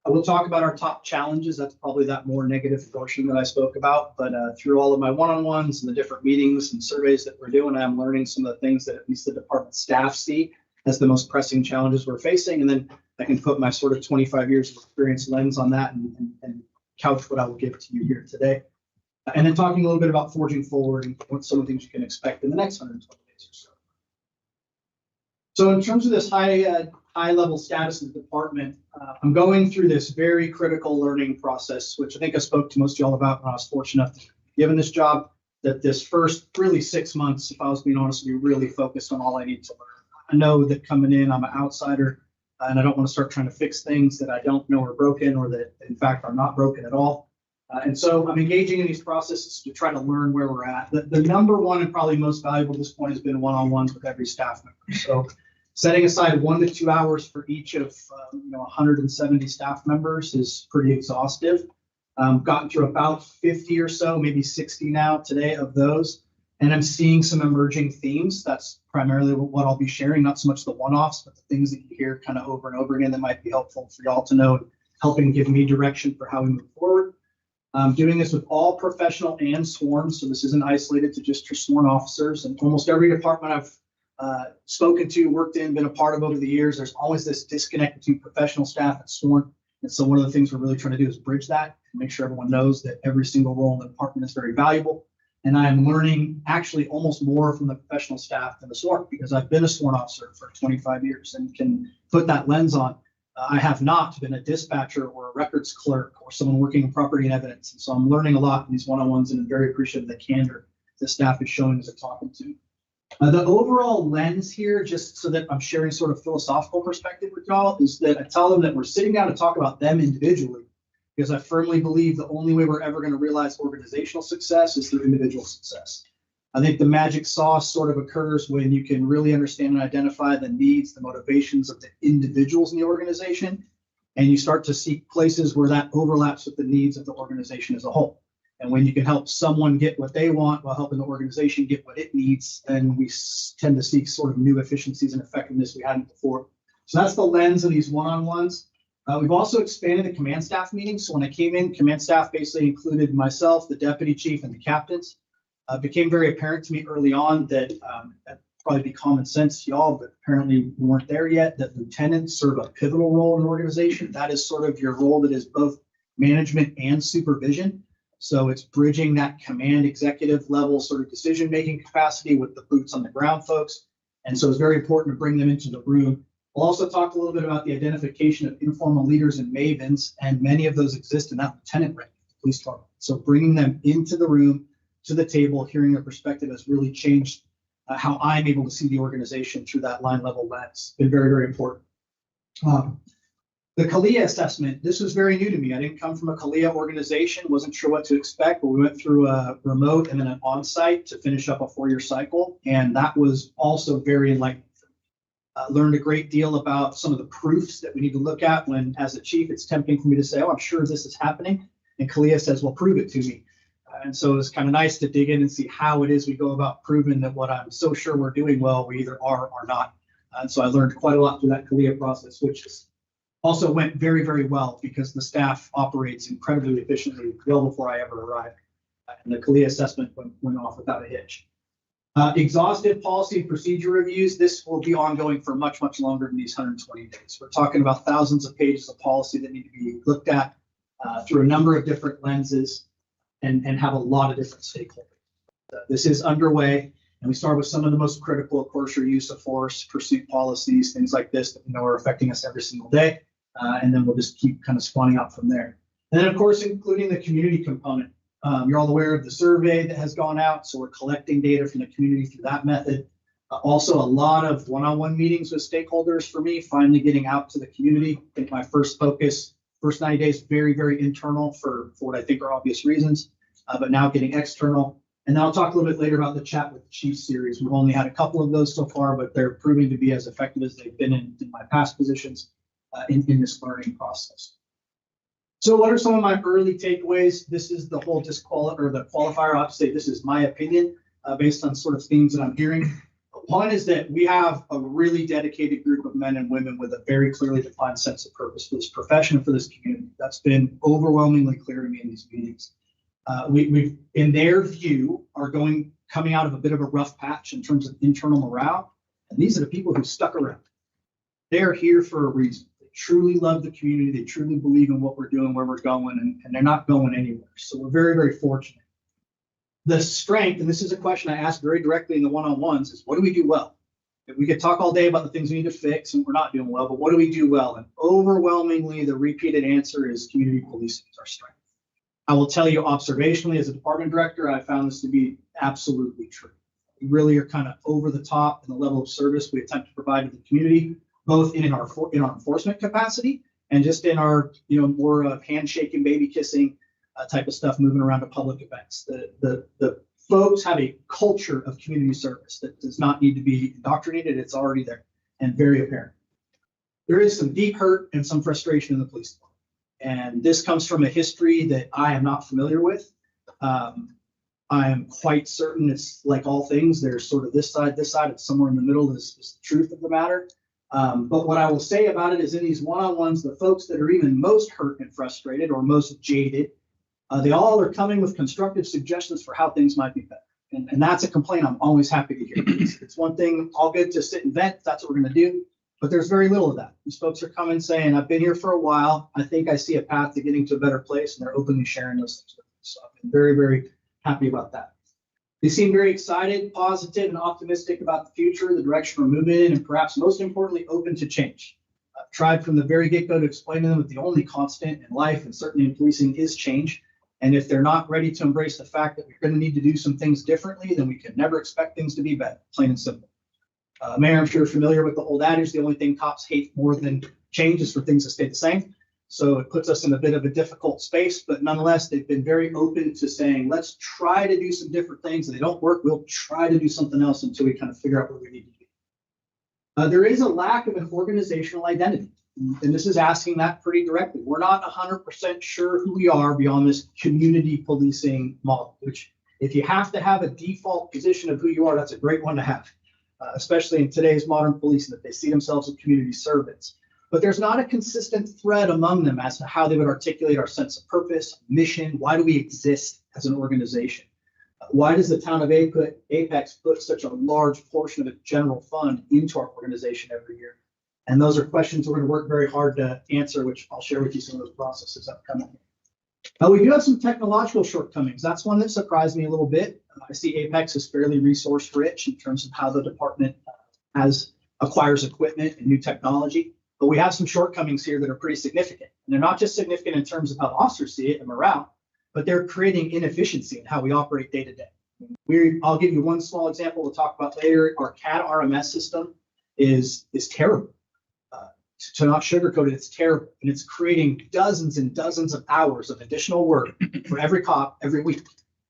We'll talk about our top challenges. That's probably that more negative portion that I spoke about. But through all of my one-on-ones and the different meetings and surveys that we're doing, I'm learning some of the things that at least the department staff see as the most pressing challenges we're facing. And then I can put my sort of 25 years of experience lens on that and couch what I will give to you here today. And then talking a little bit about forging forward and what some of the things you can expect in the next 120 days or so. So in terms of this high level status of the department, I'm going through this very critical learning process, which I think I spoke to most of y'all about when I was fortunate enough to be given this job, that this first really 6 months, if I was being honest, we really focused on all I need to learn. I know that coming in, I'm an outsider and I don't want to start trying to fix things that I don't know are broken or that in fact are not broken at all. And so I'm engaging in these processes to try to learn where we're at. The number one and probably most valuable at this point has been one-on-ones with every staff member. So setting aside 1 to 2 hours for each of 170 staff members is pretty exhaustive. Gotten through about 50 or so, maybe 60 now today of those. And I'm seeing some emerging themes. That's primarily what I'll be sharing, not so much the one-offs, but the things that you hear kind of over and over again that might be helpful for y'all to know, helping give me direction for how we move forward. I'm doing this with all professional and sworn, so this isn't isolated to just your sworn officers. And almost every department I've spoken to, worked in, been a part of over the years, there's always this disconnect between professional staff and sworn. And so one of the things we're really trying to do is bridge that and make sure everyone knows that every single role in the department is very valuable. And I'm learning actually almost more from the professional staff than the sworn, because I've been a sworn officer for 25 years and can put that lens on. I have not been a dispatcher or a records clerk or someone working in property and evidence. And so I'm learning a lot in these one-on-ones, and I'm very appreciative of the candor the staff is showing as they're talking to. The overall lens here, just so that I'm sharing sort of philosophical perspective with y'all, is that I tell them that we're sitting down to talk about them individually, because I firmly believe the only way we're ever going to realize organizational success is through individual success. I think the magic sauce sort of occurs when you can really understand and identify the needs, the motivations of the individuals in the organization, and you start to seek places where that overlaps with the needs of the organization as a whole. And when you can help someone get what they want while helping the organization get what it needs, then we tend to seek sort of new efficiencies and effectiveness we hadn't before. So that's the lens of these one-on-ones. We've also expanded the command staff meetings. So when I came in, command staff basically included myself, the deputy chief, and the captains. It became very apparent to me early on that that'd probably be common sense to y'all, but apparently we weren't there yet, that lieutenants serve a pivotal role in an organization. That is sort of your role that is both management and supervision. So it's bridging that command executive level sort of decision-making capacity with the boots on the ground folks. And so it's very important to bring them into the room. We'll also talk a little bit about the identification of informal leaders and mavens, and many of those exist in that lieutenant rank, the police department. So bringing them into the room, to the table, hearing their perspective has really changed how I'm able to see the organization through that line level lens. It's been very, very important. The CALIA assessment, this was very new to me. I didn't come from a CALIA organization, wasn't sure what to expect, but we went through a remote and then an on-site to finish up a 4-year cycle. And that was also very enlightening. Learned a great deal about some of the proofs that we need to look at when, as a chief, it's tempting for me to say, oh, I'm sure this is happening. And CALIA says, well, prove it to me. And so it's kind of nice to dig in and see how it is we go about proving that what I'm so sure we're doing well, we either are or not. And so I learned quite a lot through that CALIA process, which is also went very, very well because the staff operates incredibly efficiently well before I ever arrived. And the CALIA assessment went off without a hitch. Exhaustive policy and procedure reviews. This will be ongoing for much, much longer than these 120 days. We're talking about thousands of pages of policy that need to be looked at through a number of different lenses and have a lot of different stakeholders. This is underway, and we start with some of the most critical, of course, your use of force, pursuit policies, things like this that we know are affecting us every single day. And then we'll just keep kind of spawning out from there. And then, of course, including the community component. You're all aware of the survey that has gone out, so we're collecting data from the community through that method. Also, a lot of one-on-one meetings with stakeholders for me, finally getting out to the community. I think my first focus, first 90 days, very, very internal for what I think are obvious reasons, but now getting external. And then I'll talk a little bit later about the Chat with the Chief series. We've only had a couple of those so far, but they're proving to be as effective as they've been in my past positions in this learning process. So what are some of my early takeaways? This is the whole qualifier. I'll say this is my opinion based on sort of themes that I'm hearing. One is that we have a really dedicated group of men and women with a very clearly defined sense of purpose for this profession and for this community. That's been overwhelmingly clear to me in these meetings. We've, in their view, are coming out of a bit of a rough patch in terms of internal morale. And these are the people who stuck around. They're here for a reason. They truly love the community. They truly believe in what we're doing, where we're going, and they're not going anywhere. So we're very, very fortunate. The strength, and this is a question I ask very directly in the one-on-ones, is what do we do well? We could talk all day about the things we need to fix and we're not doing well, but what do we do well? And overwhelmingly, the repeated answer is community policing is our strength. I will tell you observationally, as a department director, I found this to be absolutely true. We really are kind of over the top in the level of service we attempt to provide to the community, both in our enforcement capacity and just in our, more handshaking, baby kissing type of stuff moving around to public events. The folks have a culture of community service that does not need to be indoctrinated. It's already there and very apparent. There is some deep hurt and some frustration in the police department. And this comes from a history that I am not familiar with. I I am quite certain it's like all things. There's sort of this side, and somewhere in the middle is the truth of the matter. But what I will say about it is in these one-on-ones, the folks that are even most hurt and frustrated or most jaded, they all are coming with constructive suggestions for how things might be better. And that's a complaint I'm always happy to hear. It's one thing, all good to sit and vent. That's what we're going to do. But there's very little of that. These folks are coming saying, I've been here for a while. I think I see a path to getting to a better place. And they're openly sharing those things with me. So I've been very, very happy about that. They seem very excited, positive, and optimistic about the future, the direction we're moving in, and perhaps most importantly, open to change. I've tried from the very get-go to explain to them that the only constant in life and certainly in policing is change. And if they're not ready to embrace the fact that we're going to need to do some things differently, then we can never expect things to be better, plain and simple. Mayor, I'm sure you're familiar with the old adage, the only thing cops hate more than change is for things to stay the same. So it puts us in a bit of a difficult space, but nonetheless, they've been very open to saying, let's try to do some different things. If they don't work, we'll try to do something else until we kind of figure out what we need to do. There is a lack of an organizational identity. And this is asking that pretty directly. We're not 100% sure who we are beyond this community policing model, which if you have to have a default position of who you are, that's a great one to have, especially in today's modern policing, that they see themselves as community servants. But there's not a consistent thread among them as to how they would articulate our sense of purpose, mission. Why do we exist as an organization? Why does the town of Apex put such a large portion of its general fund into our organization every year? And those are questions we're going to work very hard to answer, which I'll share with you some of those processes upcoming. We do have some technological shortcomings. That's one that surprised me a little bit. I see Apex is fairly resource rich in terms of how the department acquires equipment and new technology. But we have some shortcomings here that are pretty significant. And they're not just significant in terms of how officers see it and morale, but they're creating inefficiency in how we operate day to day. I'll give you one small example we'll talk about later. Our CAD RMS system is terrible. To not sugarcoat it, it's terrible. And it's creating dozens and dozens of hours of additional work for every cop every week.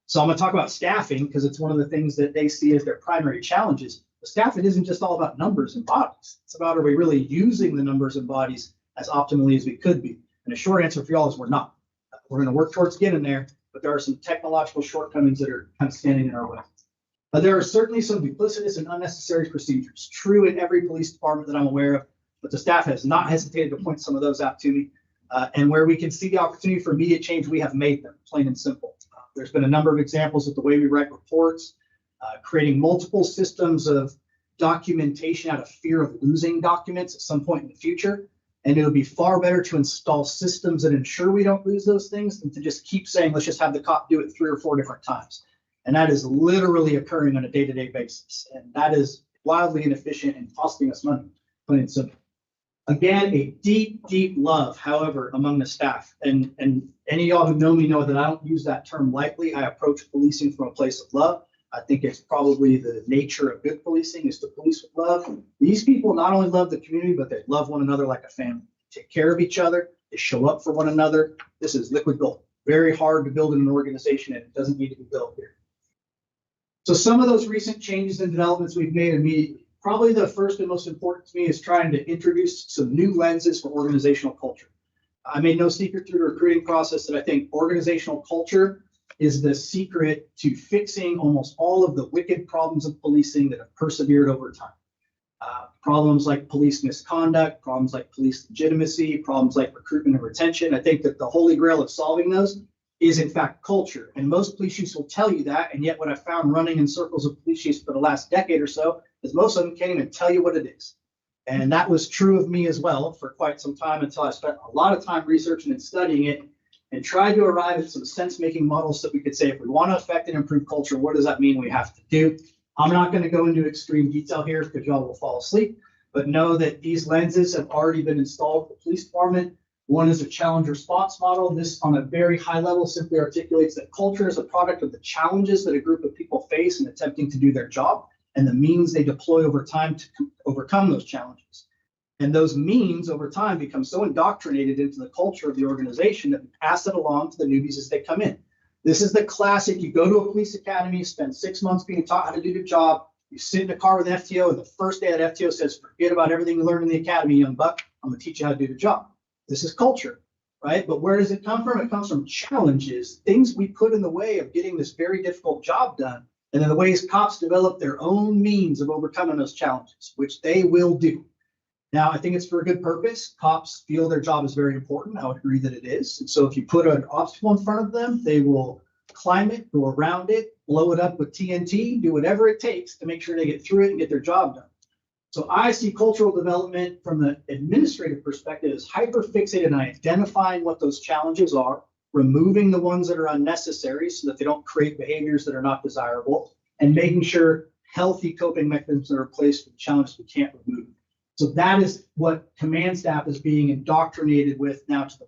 So I'm going to talk about staffing because it's one of the things that they see as their primary challenges. The staffing isn't just all about numbers and bodies. It's about, are we really using the numbers and bodies as optimally as we could be? And the short answer for y'all is we're not. We're going to work towards getting there, but there are some technological shortcomings that are kind of standing in our way. There are certainly some duplicitous and unnecessary procedures, true in every police department that I'm aware of, but the staff has not hesitated to point some of those out to me. And where we can see the opportunity for immediate change, we have made them, plain and simple. There's been a number of examples of the way we write reports, creating multiple systems of documentation out of fear of losing documents at some point in the future. And it'll be far better to install systems that ensure we don't lose those things than to just keep saying, let's just have the cop do it 3 or 4 different times. And that is literally occurring on a day-to-day basis. And that is wildly inefficient and costing us money, plain and simple. Again, a deep, deep love, however, among the staff. And any of y'all who know me know that I don't use that term lightly. I approach policing from a place of love. I think it's probably the nature of good policing is to police with love. These people not only love the community, but they love one another like a family. They take care of each other. They show up for one another. This is liquid gold. Very hard to build in an organization, and it doesn't need to be built here. So some of those recent changes and developments we've made immediately. Probably the first and most important to me is trying to introduce some new lenses for organizational culture. I made no secret through the recruiting process that I think organizational culture is the secret to fixing almost all of the wicked problems of policing that have persevered over time. Problems like police misconduct, problems like police legitimacy, problems like recruitment and retention. I think that the holy grail of solving those is in fact culture. And most police chiefs will tell you that. And yet what I found running in circles of police chiefs for the last decade or so is most of them can't even tell you what it is. And that was true of me as well for quite some time until I spent a lot of time researching and studying it and tried to arrive at some sense-making models that we could say, if we want to affect and improve culture, what does that mean we have to do? I'm not going to go into extreme detail here because y'all will fall asleep, but know that these lenses have already been installed for the police department. One is a challenge response model. This on a very high level simply articulates that culture is a product of the challenges that a group of people face in attempting to do their job and the means they deploy over time to overcome those challenges. And those means over time become so indoctrinated into the culture of the organization that we pass it along to the newbies as they come in. This is the classic, you go to a police academy, spend 6 months being taught how to do the job, you sit in a car with an FTO, and the first day that FTO says, forget about everything you learned in the academy, young buck, I'm gonna teach you how to do the job. This is culture, right? But where does it come from? It comes from challenges, things we put in the way of getting this very difficult job done. And then the ways cops develop their own means of overcoming those challenges, which they will do. Now, I think it's for a good purpose. Cops feel their job is very important. I would agree that it is. And so if you put an obstacle in front of them, they will climb it, go around it, blow it up with TNT, do whatever it takes to make sure they get through it and get their job done. So I see cultural development from the administrative perspective as hyper fixated on identifying what those challenges are, removing the ones that are unnecessary so that they don't create behaviors that are not desirable, and making sure healthy coping mechanisms are in place for the challenges we can't remove. So that is what command staff is being indoctrinated with now, to the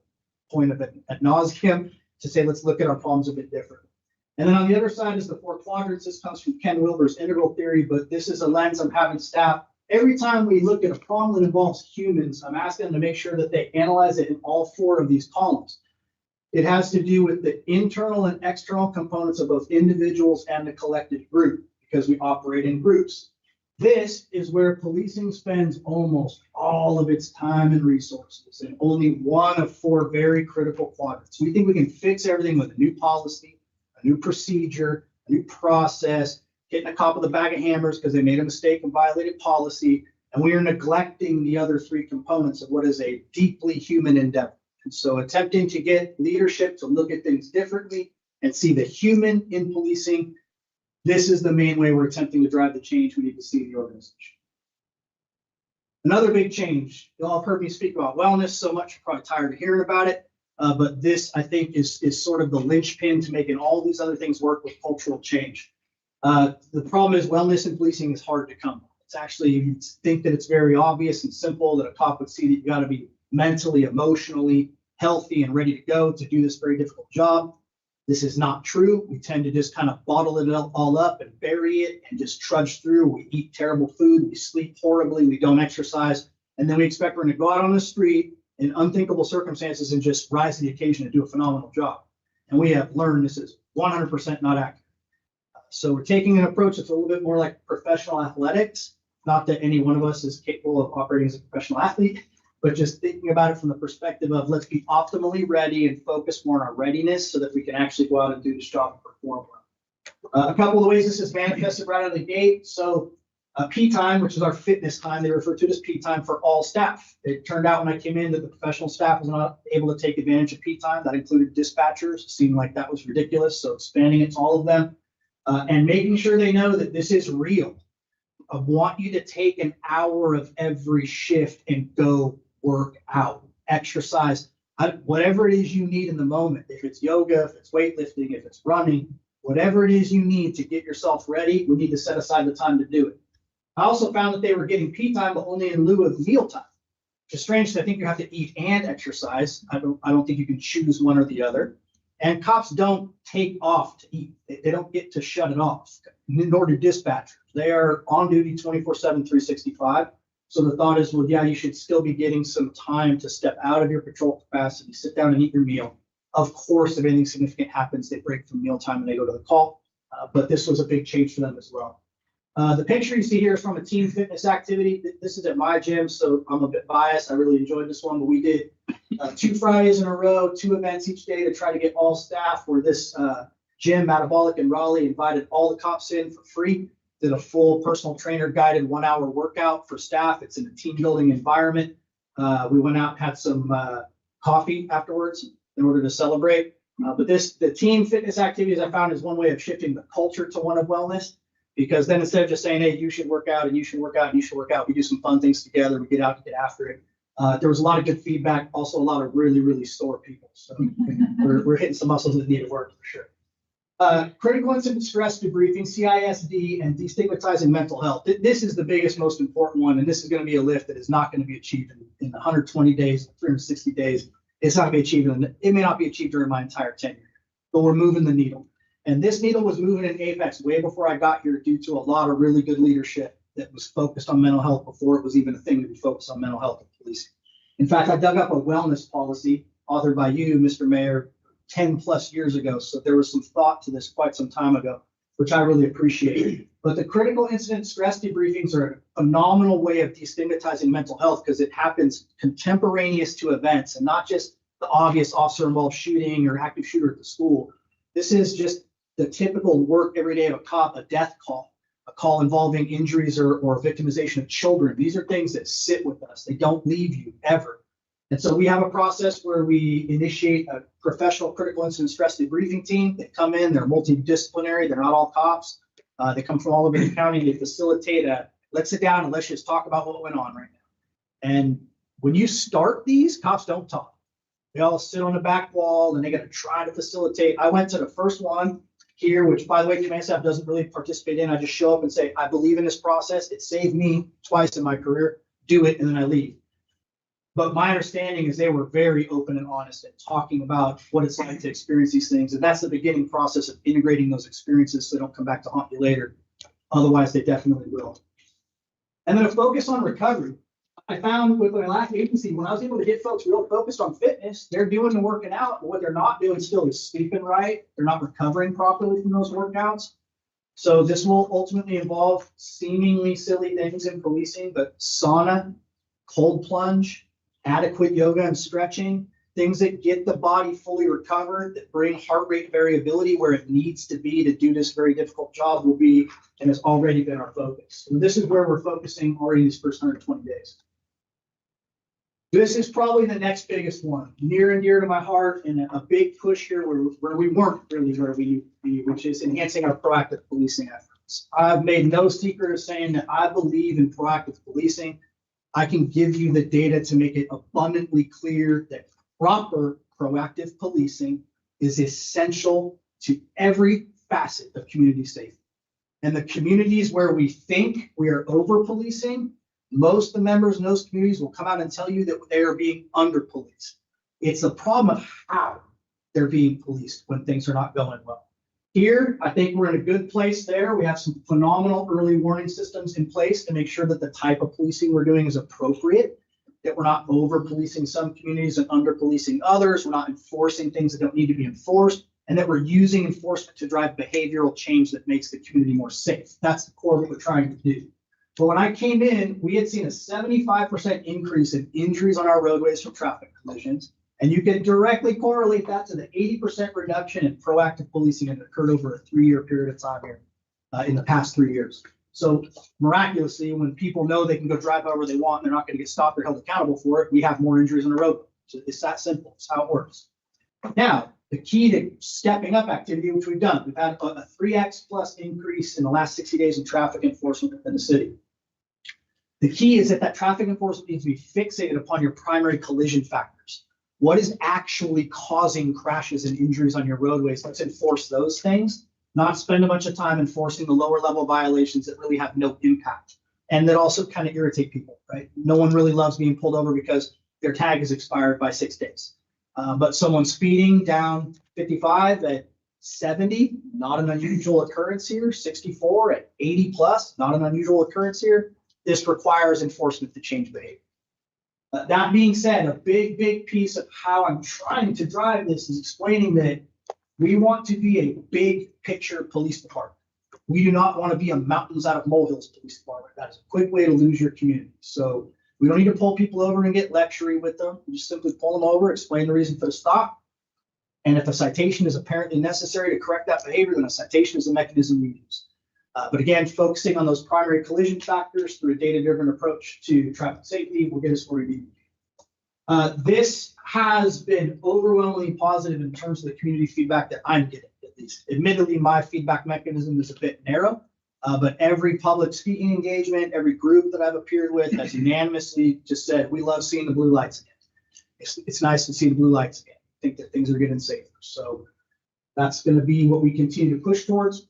point of it ad nauseum, to say, let's look at our problems a bit differently. And then on the other side is the 4 quadrants. This comes from Ken Wilber's integral theory, but this is a lens I'm having staff. Every time we look at a problem that involves humans, I'm asking them to make sure that they analyze it in all 4 of these columns. It has to do with the internal and external components of both individuals and the collective group, because we operate in groups. This is where policing spends almost all of its time and resources, and only one of 4 very critical quadrants. We think we can fix everything with a new policy, a new procedure, a new process, hitting a cop with a bag of hammers because they made a mistake and violated policy, and we are neglecting the other 3 components of what is a deeply human endeavor. And so attempting to get leadership to look at things differently and see the human in policing, this is the main way we're attempting to drive the change we need to see in the organization. Another big change, you all have heard me speak about wellness so much, you're probably tired of hearing about it, but this, I think, is sort of the linchpin to making all these other things work with cultural change. The problem is wellness in policing is hard to come by. It's actually, you think that it's very obvious and simple, that a cop would see that you got to be mentally, emotionally healthy and ready to go to do this very difficult job. This is not true. We tend to just kind of bottle it all up and bury it and just trudge through. We eat terrible food, we sleep horribly, we don't exercise, and then we expect we're going to go out on the street in unthinkable circumstances and just rise to the occasion and do a phenomenal job. And we have learned this is 100% not accurate. So we're taking an approach that's a little bit more like professional athletics. Not that any one of us is capable of operating as a professional athlete, but just thinking about it from the perspective of let's be optimally ready and focus more on our readiness so that we can actually go out and do this job and perform well. A couple of ways this is manifested right out of the gate. So P time, which is our fitness time, they refer to it as P time for all staff. It turned out when I came in that the professional staff was not able to take advantage of P time. That included dispatchers. It seemed like that was ridiculous. So expanding it to all of them and making sure they know that this is real. I want you to take an hour of every shift and go work out, exercise, whatever it is you need in the moment. If it's yoga, if it's weightlifting, if it's running, whatever it is you need to get yourself ready, we need to set aside the time to do it. I also found that they were getting P time, but only in lieu of meal time, which is strange because I think you have to eat and exercise. I don't think you can choose one or the other. And cops don't take off to eat. They don't get to shut it off, nor do dispatchers. They are on duty 24/7, 365. So the thought is, well, yeah, you should still be getting some time to step out of your patrol capacity, sit down and eat your meal. Of course, if anything significant happens, they break from mealtime and they go to the call. But this was a big change for them as well. The picture you see here is from a team fitness activity. This is at my gym, so I'm a bit biased. I really enjoyed this one, but we did 2 Fridays in a row, 2 events each day to try to get all staff, where this gym, Metabolic in Raleigh, invited all the cops in for free. Did a full personal trainer guided 1-hour workout for staff. It's in a team building environment. We went out and had some coffee afterwards in order to celebrate. But the team fitness activities I found is one way of shifting the culture to one of wellness, because then instead of just saying, hey, you should work out and you should work out and you should work out, we do some fun things together. We get out and get after it. There was a lot of good feedback, also a lot of really, really sore people. So we're hitting some muscles that need work for sure. Critical incident stress debriefing, CISD, and destigmatizing mental health. This is the biggest, most important one, and this is going to be a lift that is not going to be achieved in 120 days, 360 days. It's not going to be achieved, and it may not be achieved during my entire tenure, but we're moving the needle. And this needle was moving in Apex way before I got here due to a lot of really good leadership that was focused on mental health before it was even a thing to be focused on mental health and policing. In fact, I dug up a wellness policy authored by you, Mr. Mayor, 10 plus years ago. So there was some thought to this quite some time ago, which I really appreciate. But the critical incident stress debriefings are a phenomenal way of destigmatizing mental health because it happens contemporaneous to events and not just the obvious officer-involved shooting or active shooter at the school. This is just the typical work every day of a cop, a death call, a call involving injuries or victimization of children. These are things that sit with us. They don't leave you ever. And so we have a process where we initiate a professional critical incident stress debriefing team. They come in, they're multidisciplinary, they're not all cops. They come from all over the county. They facilitate let's sit down and let's just talk about what went on right now. And when you start these, cops don't talk. They all sit on the back wall and they got to try to facilitate. I went to the first one here, which by the way, command staff doesn't really participate in. I just show up and say, I believe in this process. It saved me twice in my career. Do it, and then I leave. But my understanding is they were very open and honest and talking about what it's like to experience these things. And that's the beginning process of integrating those experiences so they don't come back to haunt you later. Otherwise, they definitely will. And then a focus on recovery. I found with my last agency, when I was able to get folks real focused on fitness, they're doing the working out, but what they're not doing still is sleeping right. They're not recovering properly from those workouts. So this will ultimately involve seemingly silly things in policing, but sauna, cold plunge, adequate yoga and stretching, things that get the body fully recovered, that bring heart rate variability where it needs to be to do this very difficult job will be, and has already been our focus. And this is where we're focusing already these first 120 days. This is probably the next biggest one, near and dear to my heart, and a big push here where we weren't really where we need to be, which is enhancing our proactive policing efforts. I've made no secret of saying that I believe in proactive policing. I can give you the data to make it abundantly clear that proper proactive policing is essential to every facet of community safety. And the communities where we think we are over policing, most of the members in those communities will come out and tell you that they are being under policed. It's a problem of how they're being policed when things are not going well. Here, I think we're in a good place there. We have some phenomenal early warning systems in place to make sure that the type of policing we're doing is appropriate, that we're not over policing some communities and under policing others. We're not enforcing things that don't need to be enforced, and that we're using enforcement to drive behavioral change that makes the community more safe. That's the core of what we're trying to do. But when I came in, we had seen a 75% increase in injuries on our roadways from traffic collisions. And you can directly correlate that to the 80% reduction in proactive policing that occurred over a 3-year period of time here in the past 3 years. So miraculously, when people know they can go drive however they want, and they're not going to get stopped or held accountable for it, we have more injuries on the road. So it's that simple. It's how it works. Now, the key to stepping up activity, which we've done, we've had a 3x plus increase in the last 60 days in traffic enforcement within the city. The key is that traffic enforcement needs to be fixated upon your primary collision factors. What is actually causing crashes and injuries on your roadways? Let's enforce those things, not spend a bunch of time enforcing the lower level violations that really have no impact and that also kind of irritate people, right? No one really loves being pulled over because their tag is expired by 6 days. But someone speeding down 55 at 70, not an unusual occurrence here. 64 at 80 plus, not an unusual occurrence here. This requires enforcement to change behavior. That being said, a big piece of how I'm trying to drive this is explaining that we want to be a big picture police department. We do not want to be a mountains out of molehills police department. That is a quick way to lose your community. So we don't need to pull people over and get lectury with them. We just simply pull them over, explain the reason for the stop. And if a citation is apparently necessary to correct that behavior, then a citation is the mechanism we use. But again, focusing on those primary collision factors through a data-driven approach to traffic safety will get us where we need to be. This has been overwhelmingly positive in terms of the community feedback that I'm getting, at least. Admittedly, my feedback mechanism is a bit narrow, but every public speaking engagement, every group that I've appeared with has unanimously just said, we love seeing the blue lights again. It's nice to see the blue lights again. I think that things are getting safer. So that's going to be what we continue to push towards.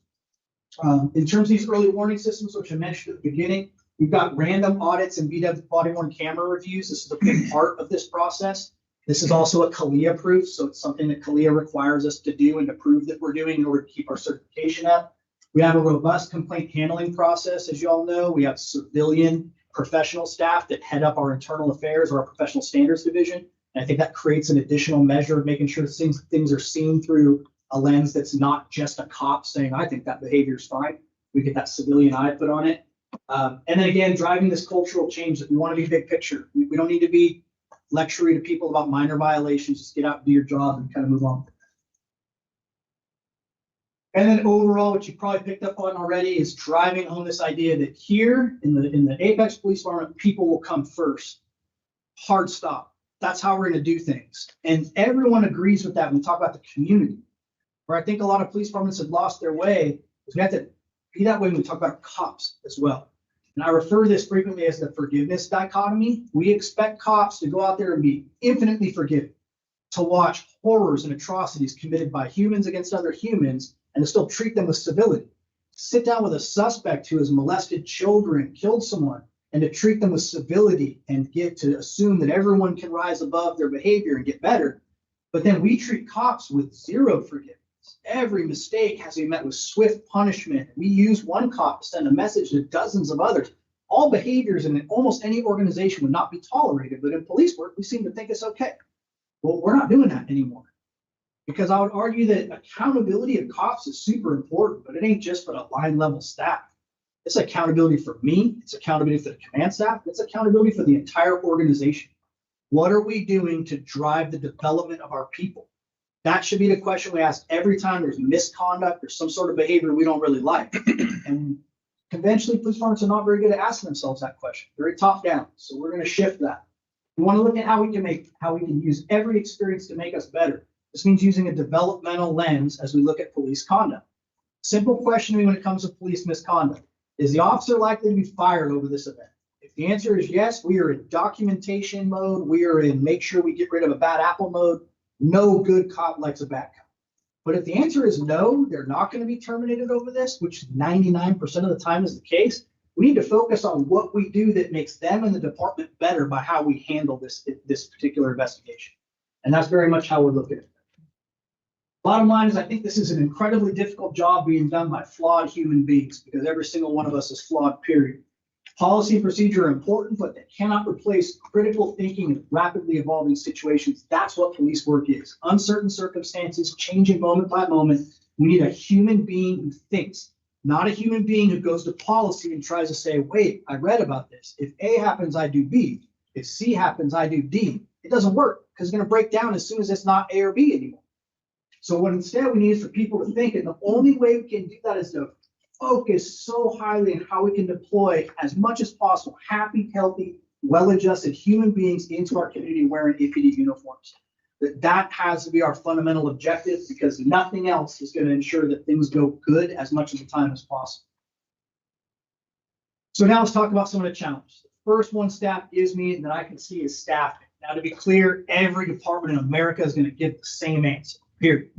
In terms of these early warning systems, which I mentioned at the beginning, we've got random audits and VW body-worn camera reviews. This is a big part of this process. This is also a CALIA proof, so it's something that CALIA requires us to do and to prove that we're doing in order to keep our certification up. We have a robust complaint handling process, as you all know. We have civilian professional staff that head up our internal affairs or our professional standards division. And I think that creates an additional measure of making sure things are seen through a lens that's not just a cop saying, I think that behavior is fine. We get that civilian eye put on it. And then again, driving this cultural change that we want to be big picture. We don't need to be lecturing to people about minor violations, just get out and do your job and kind of move on. And then overall, what you probably picked up on already is driving home this idea that here in the Apex Police Department, people will come first. Hard stop. That's how we're going to do things. And everyone agrees with that when we talk about the community. Where I think a lot of police departments have lost their way is we have to be that way when we talk about cops as well. And I refer to this frequently as the forgiveness dichotomy. We expect cops to go out there and be infinitely forgiving, to watch horrors and atrocities committed by humans against other humans, and to still treat them with civility. Sit down with a suspect who has molested children, killed someone, and to treat them with civility and get to assume that everyone can rise above their behavior and get better. But then we treat cops with zero forgiveness. Every mistake has to be met with swift punishment. We use one cop to send a message to dozens of others. All behaviors in almost any organization would not be tolerated, but in police work, we seem to think it's okay. Well, we're not doing that anymore. Because I would argue that accountability of cops is super important, but it ain't just for the line level staff. It's accountability for me, it's accountability for the command staff, it's accountability for the entire organization. What are we doing to drive the development of our people? That should be the question we ask every time there's misconduct or some sort of behavior we don't really like. And conventionally, police departments are not very good at asking themselves that question. Very top down. So we're going to shift that. We want to look at how we can use every experience to make us better. This means using a developmental lens as we look at police conduct. Simple question to me when it comes to police misconduct. Is the officer likely to be fired over this event? If the answer is yes, we are in documentation mode. We are in make sure we get rid of a bad apple mode. No good cop likes a bad cop. But if the answer is no, they're not going to be terminated over this, which 99% of the time is the case. We need to focus on what we do that makes them and the department better by how we handle this particular investigation. And that's very much how we're looking at it. Bottom line is, I think this is an incredibly difficult job being done by flawed human beings, because every single one of us is flawed, period. Policy and procedure are important, but they cannot replace critical thinking in rapidly evolving situations. That's what police work is. Uncertain circumstances, changing moment by moment. We need a human being who thinks, not a human being who goes to policy and tries to say, wait, I read about this. If A happens, I do B. If C happens, I do D. It doesn't work, because it's going to break down as soon as it's not A or B anymore. So what instead we need is for people to think, and the only way we can do that is to focus so highly on how we can deploy as much as possible happy, healthy, well-adjusted human beings into our community wearing APD uniforms. That has to be our fundamental objective, because nothing else is going to ensure that things go good as much of the time as possible. So now let's talk about some of the challenges. The first one staff gives me and that I can see is staffing. Now, to be clear, every department in America is going to give the same answer, period.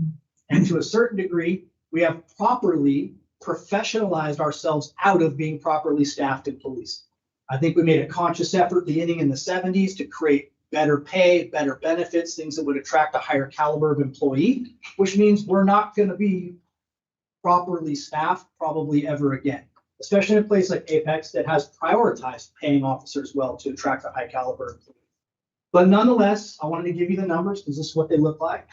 And to a certain degree, we have properly professionalized ourselves out of being properly staffed in police. I think we made a conscious effort beginning in the 70s to create better pay, better benefits, things that would attract a higher caliber of employee, which means we're not going to be properly staffed probably ever again, especially in a place like Apex that has prioritized paying officers well to attract a high caliber employee. But nonetheless, I wanted to give you the numbers because this is what they look like.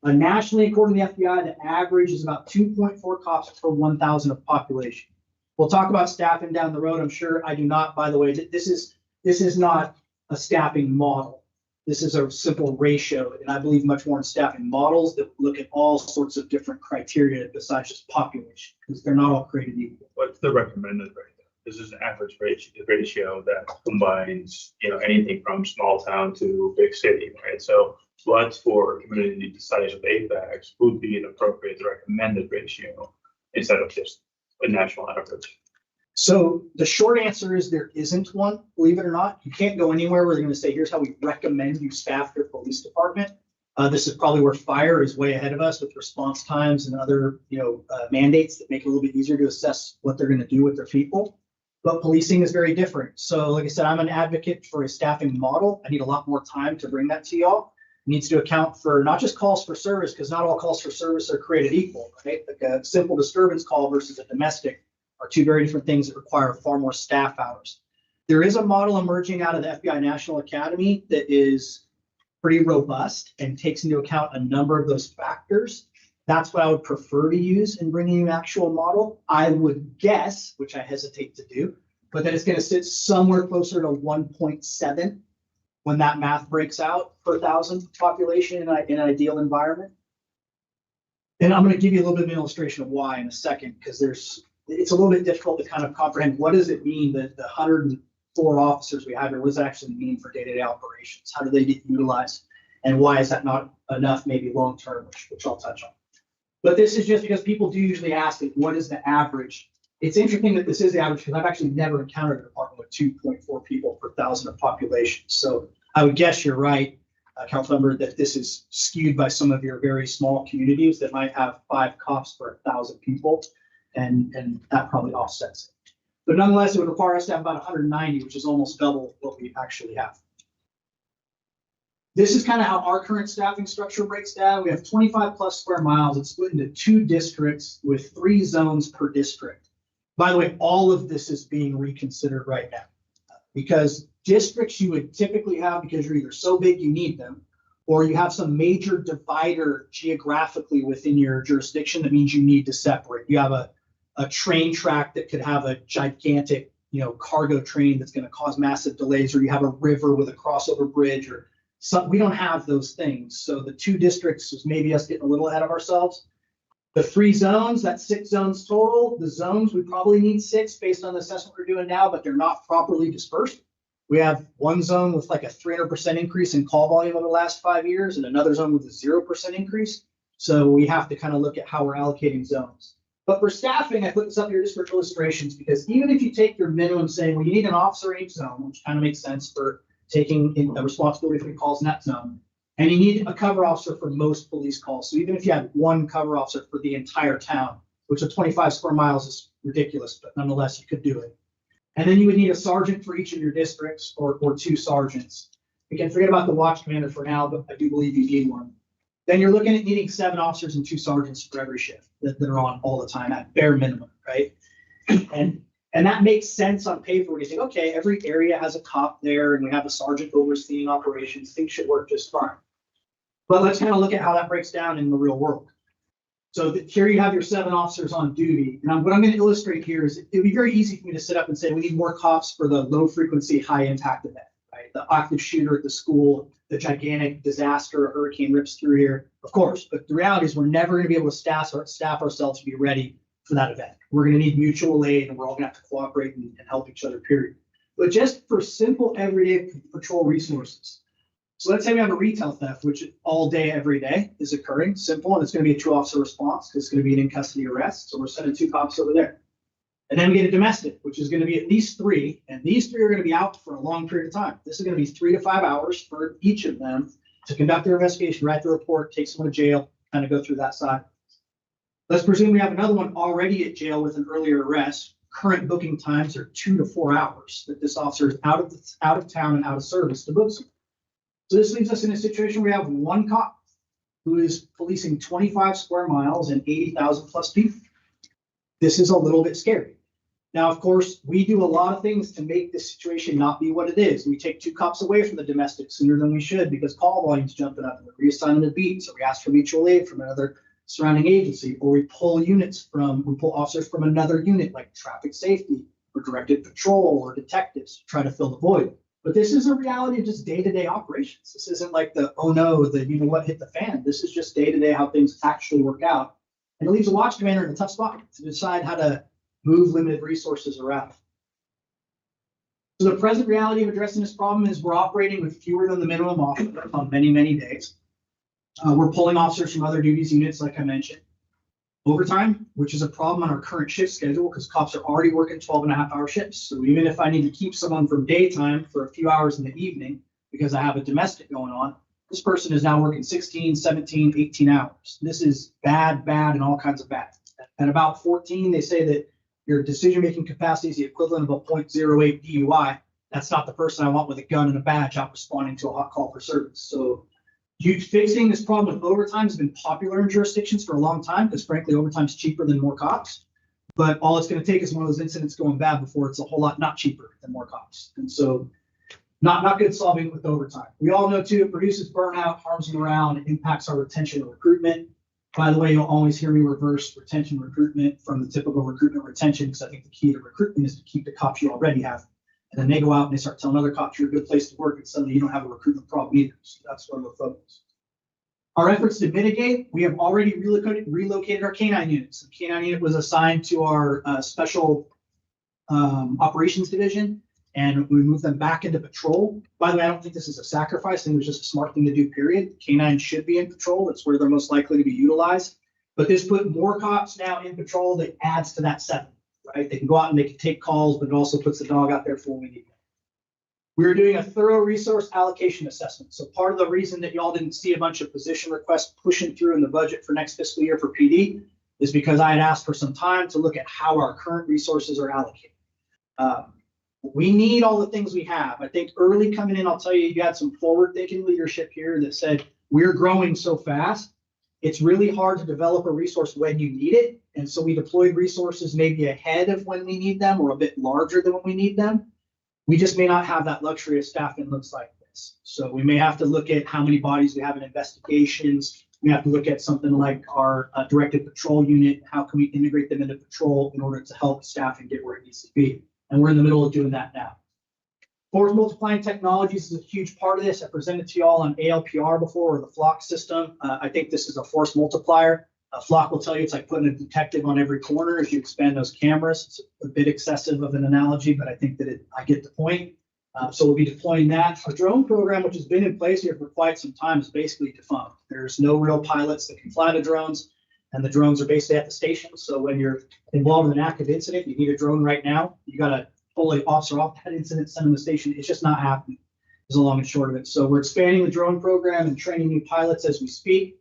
Nationally, according to the FBI, the average is about 2.4 cops per 1,000 of population. We'll talk about staffing down the road. I'm sure I do not, by the way, this is not a staffing model. This is a simple ratio, and I believe much more in staffing models that look at all sorts of different criteria besides just population, because they're not all created equal. What's the recommended rate? This is an average ratio that combines, anything from small town to big city, right? So what's for a community the size of Apex would be an appropriate recommended ratio instead of just a national average? So the short answer is there isn't one, believe it or not. You can't go anywhere where they're going to say, here's how we recommend you staff your police department. This is probably where fire is way ahead of us with response times and other, mandates that make it a little bit easier to assess what they're going to do with their people. But policing is very different. So like I said, I'm an advocate for a staffing model. I need a lot more time to bring that to y'all. It needs to account for not just calls for service, because not all calls for service are created equal, right? Like a simple disturbance call versus a domestic are two very different things that require far more staff hours. There is a model emerging out of the FBI National Academy that is pretty robust and takes into account a number of those factors. That's what I would prefer to use in bringing an actual model. I would guess, which I hesitate to do, but that it's going to sit somewhere closer to 1.7 when that math breaks out per thousand population in an ideal environment. And I'm going to give you a little bit of an illustration of why in a second, because it's a little bit difficult to kind of comprehend what does it mean that the 104 officers we have here, what does that actually mean for day-to-day operations? How do they get utilized? And why is that not enough, maybe long-term, which I'll touch on. But this is just because people do usually ask, like, what is the average? It's interesting that this is the average because I've actually never encountered a department with 2.4 people per thousand of population. So I would guess you're right, Councilmember, that this is skewed by some of your very small communities that might have 5 cops per 1,000 people, and that probably offsets it. But nonetheless, it would require us to have about 190, which is almost double what we actually have. This is kind of how our current staffing structure breaks down. We have 25 plus square miles. It's split into 2 districts with 3 zones per district. By the way, all of this is being reconsidered right now because districts you would typically have because you're either so big you need them, or you have some major divider geographically within your jurisdiction that means you need to separate. You have a train track that could have a gigantic, cargo train that's going to cause massive delays, or you have a river with a crossover bridge, or we don't have those things. So the 2 districts is maybe us getting a little ahead of ourselves. The 3 zones, that's 6 zones total. The zones, we probably need 6 based on the assessment we're doing now, but they're not properly dispersed. We have one zone with like a 300% increase in call volume over the last 5 years and another zone with a 0% increase. So we have to kind of look at how we're allocating zones. But for staffing, I put this up here just for illustrations, because even if you take your minimum saying, well, you need an officer in each zone, which kind of makes sense for taking in a responsibility for the calls in that zone, and you need a cover officer for most police calls. So even if you had one cover officer for the entire town, which at 25 square miles is ridiculous, but nonetheless, you could do it. And then you would need a sergeant for each of your districts, or 2 sergeants. We can forget about the watch commander for now, but I do believe you need one. Then you're looking at needing 7 officers and 2 sergeants for every shift that are on all the time at bare minimum, right? And that makes sense on paper when you think, okay, every area has a cop there and we have a sergeant overseeing operations, things should work just fine. But let's kind of look at how that breaks down in the real world. So here you have your 7 officers on duty. And what I'm going to illustrate here is it'd be very easy for me to sit up and say, we need more cops for the low frequency, high impact event, right? The active shooter at the school, the gigantic disaster, a hurricane rips through here, of course. But the reality is we're never going to be able to staff ourselves to be ready for that event. We're going to need mutual aid and we're all going to have to cooperate and help each other, period. But just for simple everyday patrol resources. So let's say we have a retail theft, which all day, every day is occurring, simple, and it's going to be a 2-officer response because it's going to be an in-custody arrest. So we're sending 2 cops over there. And then we get a domestic, which is going to be at least 3, and these 3 are going to be out for a long period of time. This is going to be 3 to 5 hours for each of them to conduct their investigation, write the report, take someone to jail, kind of go through that side. Let's presume we have another one already at jail with an earlier arrest. Current booking times are 2 to 4 hours that this officer is out of town and out of service to book someone. So this leaves us in a situation where we have 1 cop who is policing 25 square miles and 80,000 plus people. This is a little bit scary. Now, of course, we do a lot of things to make this situation not be what it is. We take 2 cops away from the domestic sooner than we should because call volume's jumping up, and we reassign them to beats, or we ask for mutual aid from another surrounding agency, or we pull officers from another unit like traffic safety or directed patrol or detectives to try to fill the void. But this is a reality of just day-to-day operations. This isn't like oh no, what hit the fan. This is just day-to-day how things actually work out. And it leaves a watch commander in a tough spot to decide how to move limited resources around. So the present reality of addressing this problem is we're operating with fewer than the minimum officers on many, many days. We're pulling officers from other duties units, like I mentioned. Overtime, which is a problem on our current shift schedule because cops are already working 12.5-hour shifts. So even if I need to keep someone from daytime for a few hours in the evening because I have a domestic going on, this person is now working 16, 17, 18 hours. This is bad, and all kinds of bad. At about 14, they say that your decision-making capacity is the equivalent of a 0.08 DUI. That's not the person I want with a gun and a badge out responding to a hot call for service. So fixing this problem with overtime has been popular in jurisdictions for a long time because, frankly, overtime is cheaper than more cops. But all it's going to take is one of those incidents going bad before it's a whole lot not cheaper than more cops. And so not good solving with overtime. We all know, too, it produces burnout, harms morale, and it impacts our retention and recruitment. By the way, you'll always hear me reverse retention recruitment from the typical recruitment retention because I think the key to recruitment is to keep the cops you already have And then they go out and they start telling other cops you're a good place to work, and suddenly you don't have a recruitment problem either. So that's where we're focused. Our efforts to mitigate, we have already relocated our K-9 units. The K-9 unit was assigned to our special operations division, and we moved them back into patrol. By the way, I don't think this is a sacrifice. I think it was just a smart thing to do, period. K-9 should be in patrol. That's where they're most likely to be utilized. But this put more cops now in patrol that adds to that 7, right? They can go out and they can take calls, but it also puts the dog out there for when we need them. We're doing a thorough resource allocation assessment. So part of the reason that y'all didn't see a bunch of position requests pushing through in the budget for next fiscal year for PD is because I had asked for some time to look at how our current resources are allocated. We need all the things we have. I think early coming in, I'll tell you, you had some forward-thinking leadership here that said, we're growing so fast, it's really hard to develop a resource when you need it. And so we deployed resources maybe ahead of when we need them or a bit larger than when we need them. We just may not have that luxury of staffing looks like this. So we may have to look at how many bodies we have in investigations. We have to look at something like our directed patrol unit. How can we integrate them into patrol in order to help staffing get where it needs to be? And we're in the middle of doing that now. Force multiplying technologies is a huge part of this. I presented to you all on ALPR before, or the Flock system. I think this is a force multiplier. Flock will tell you it's like putting a detective on every corner if you expand those cameras. It's a bit excessive of an analogy, but I think that I get the point. So we'll be deploying that. Our drone program, which has been in place here for quite some time, is basically defunct. There's no real pilots that can fly the drones, and the drones are basically at the station. So when you're involved in an active incident, you need a drone right now. You got to pull an officer off that incident, send them to the station. It's just not happening, is the long and short of it. So we're expanding the drone program and training new pilots as we speak.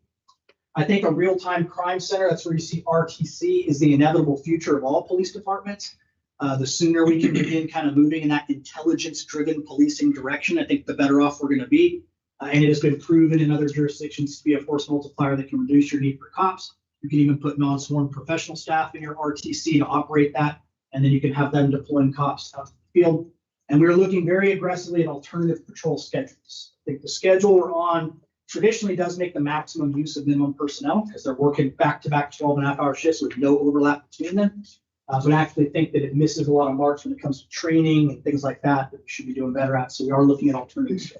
I think a real-time crime center, that's where you see RTC, is the inevitable future of all police departments. The sooner we can begin kind of moving in that intelligence-driven policing direction, I think the better off we're going to be. And it has been proven in other jurisdictions to be a force multiplier that can reduce your need for cops. You can even put non-sworn professional staff in your RTC to operate that, and then you can have them deploying cops out to the field. And we're looking very aggressively at alternative patrol schedules. I think the schedule we're on traditionally does make the maximum use of minimum personnel because they're working back-to-back 12.5-hour shifts with no overlap between them. But I actually think that it misses a lot of marks when it comes to training and things like that we should be doing better at. So we are looking at alternatives.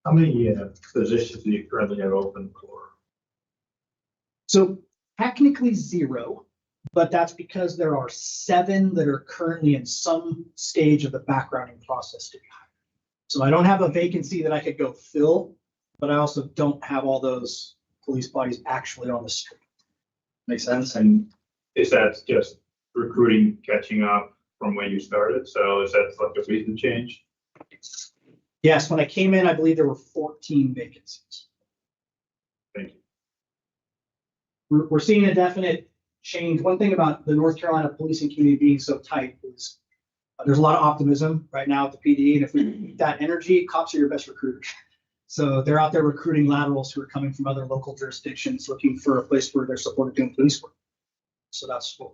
How many positions do you currently have open for? So technically 0, but that's because there are 7 that are currently in some stage of the backgrounding process to be hired. So I don't have a vacancy that I could go fill, but I also don't have all those police bodies actually on the street. Makes sense. And is that just recruiting catching up from when you started? So is that like a recent change? Yes, when I came in, I believe there were 14 vacancies. Thank you. We're seeing a definite change. One thing about the North Carolina policing community being so tight is there's a lot of optimism right now at the PD. And if we need that energy, cops are your best recruiters. So they're out there recruiting laterals who are coming from other local jurisdictions looking for a place where they're supported doing police work. So that's what.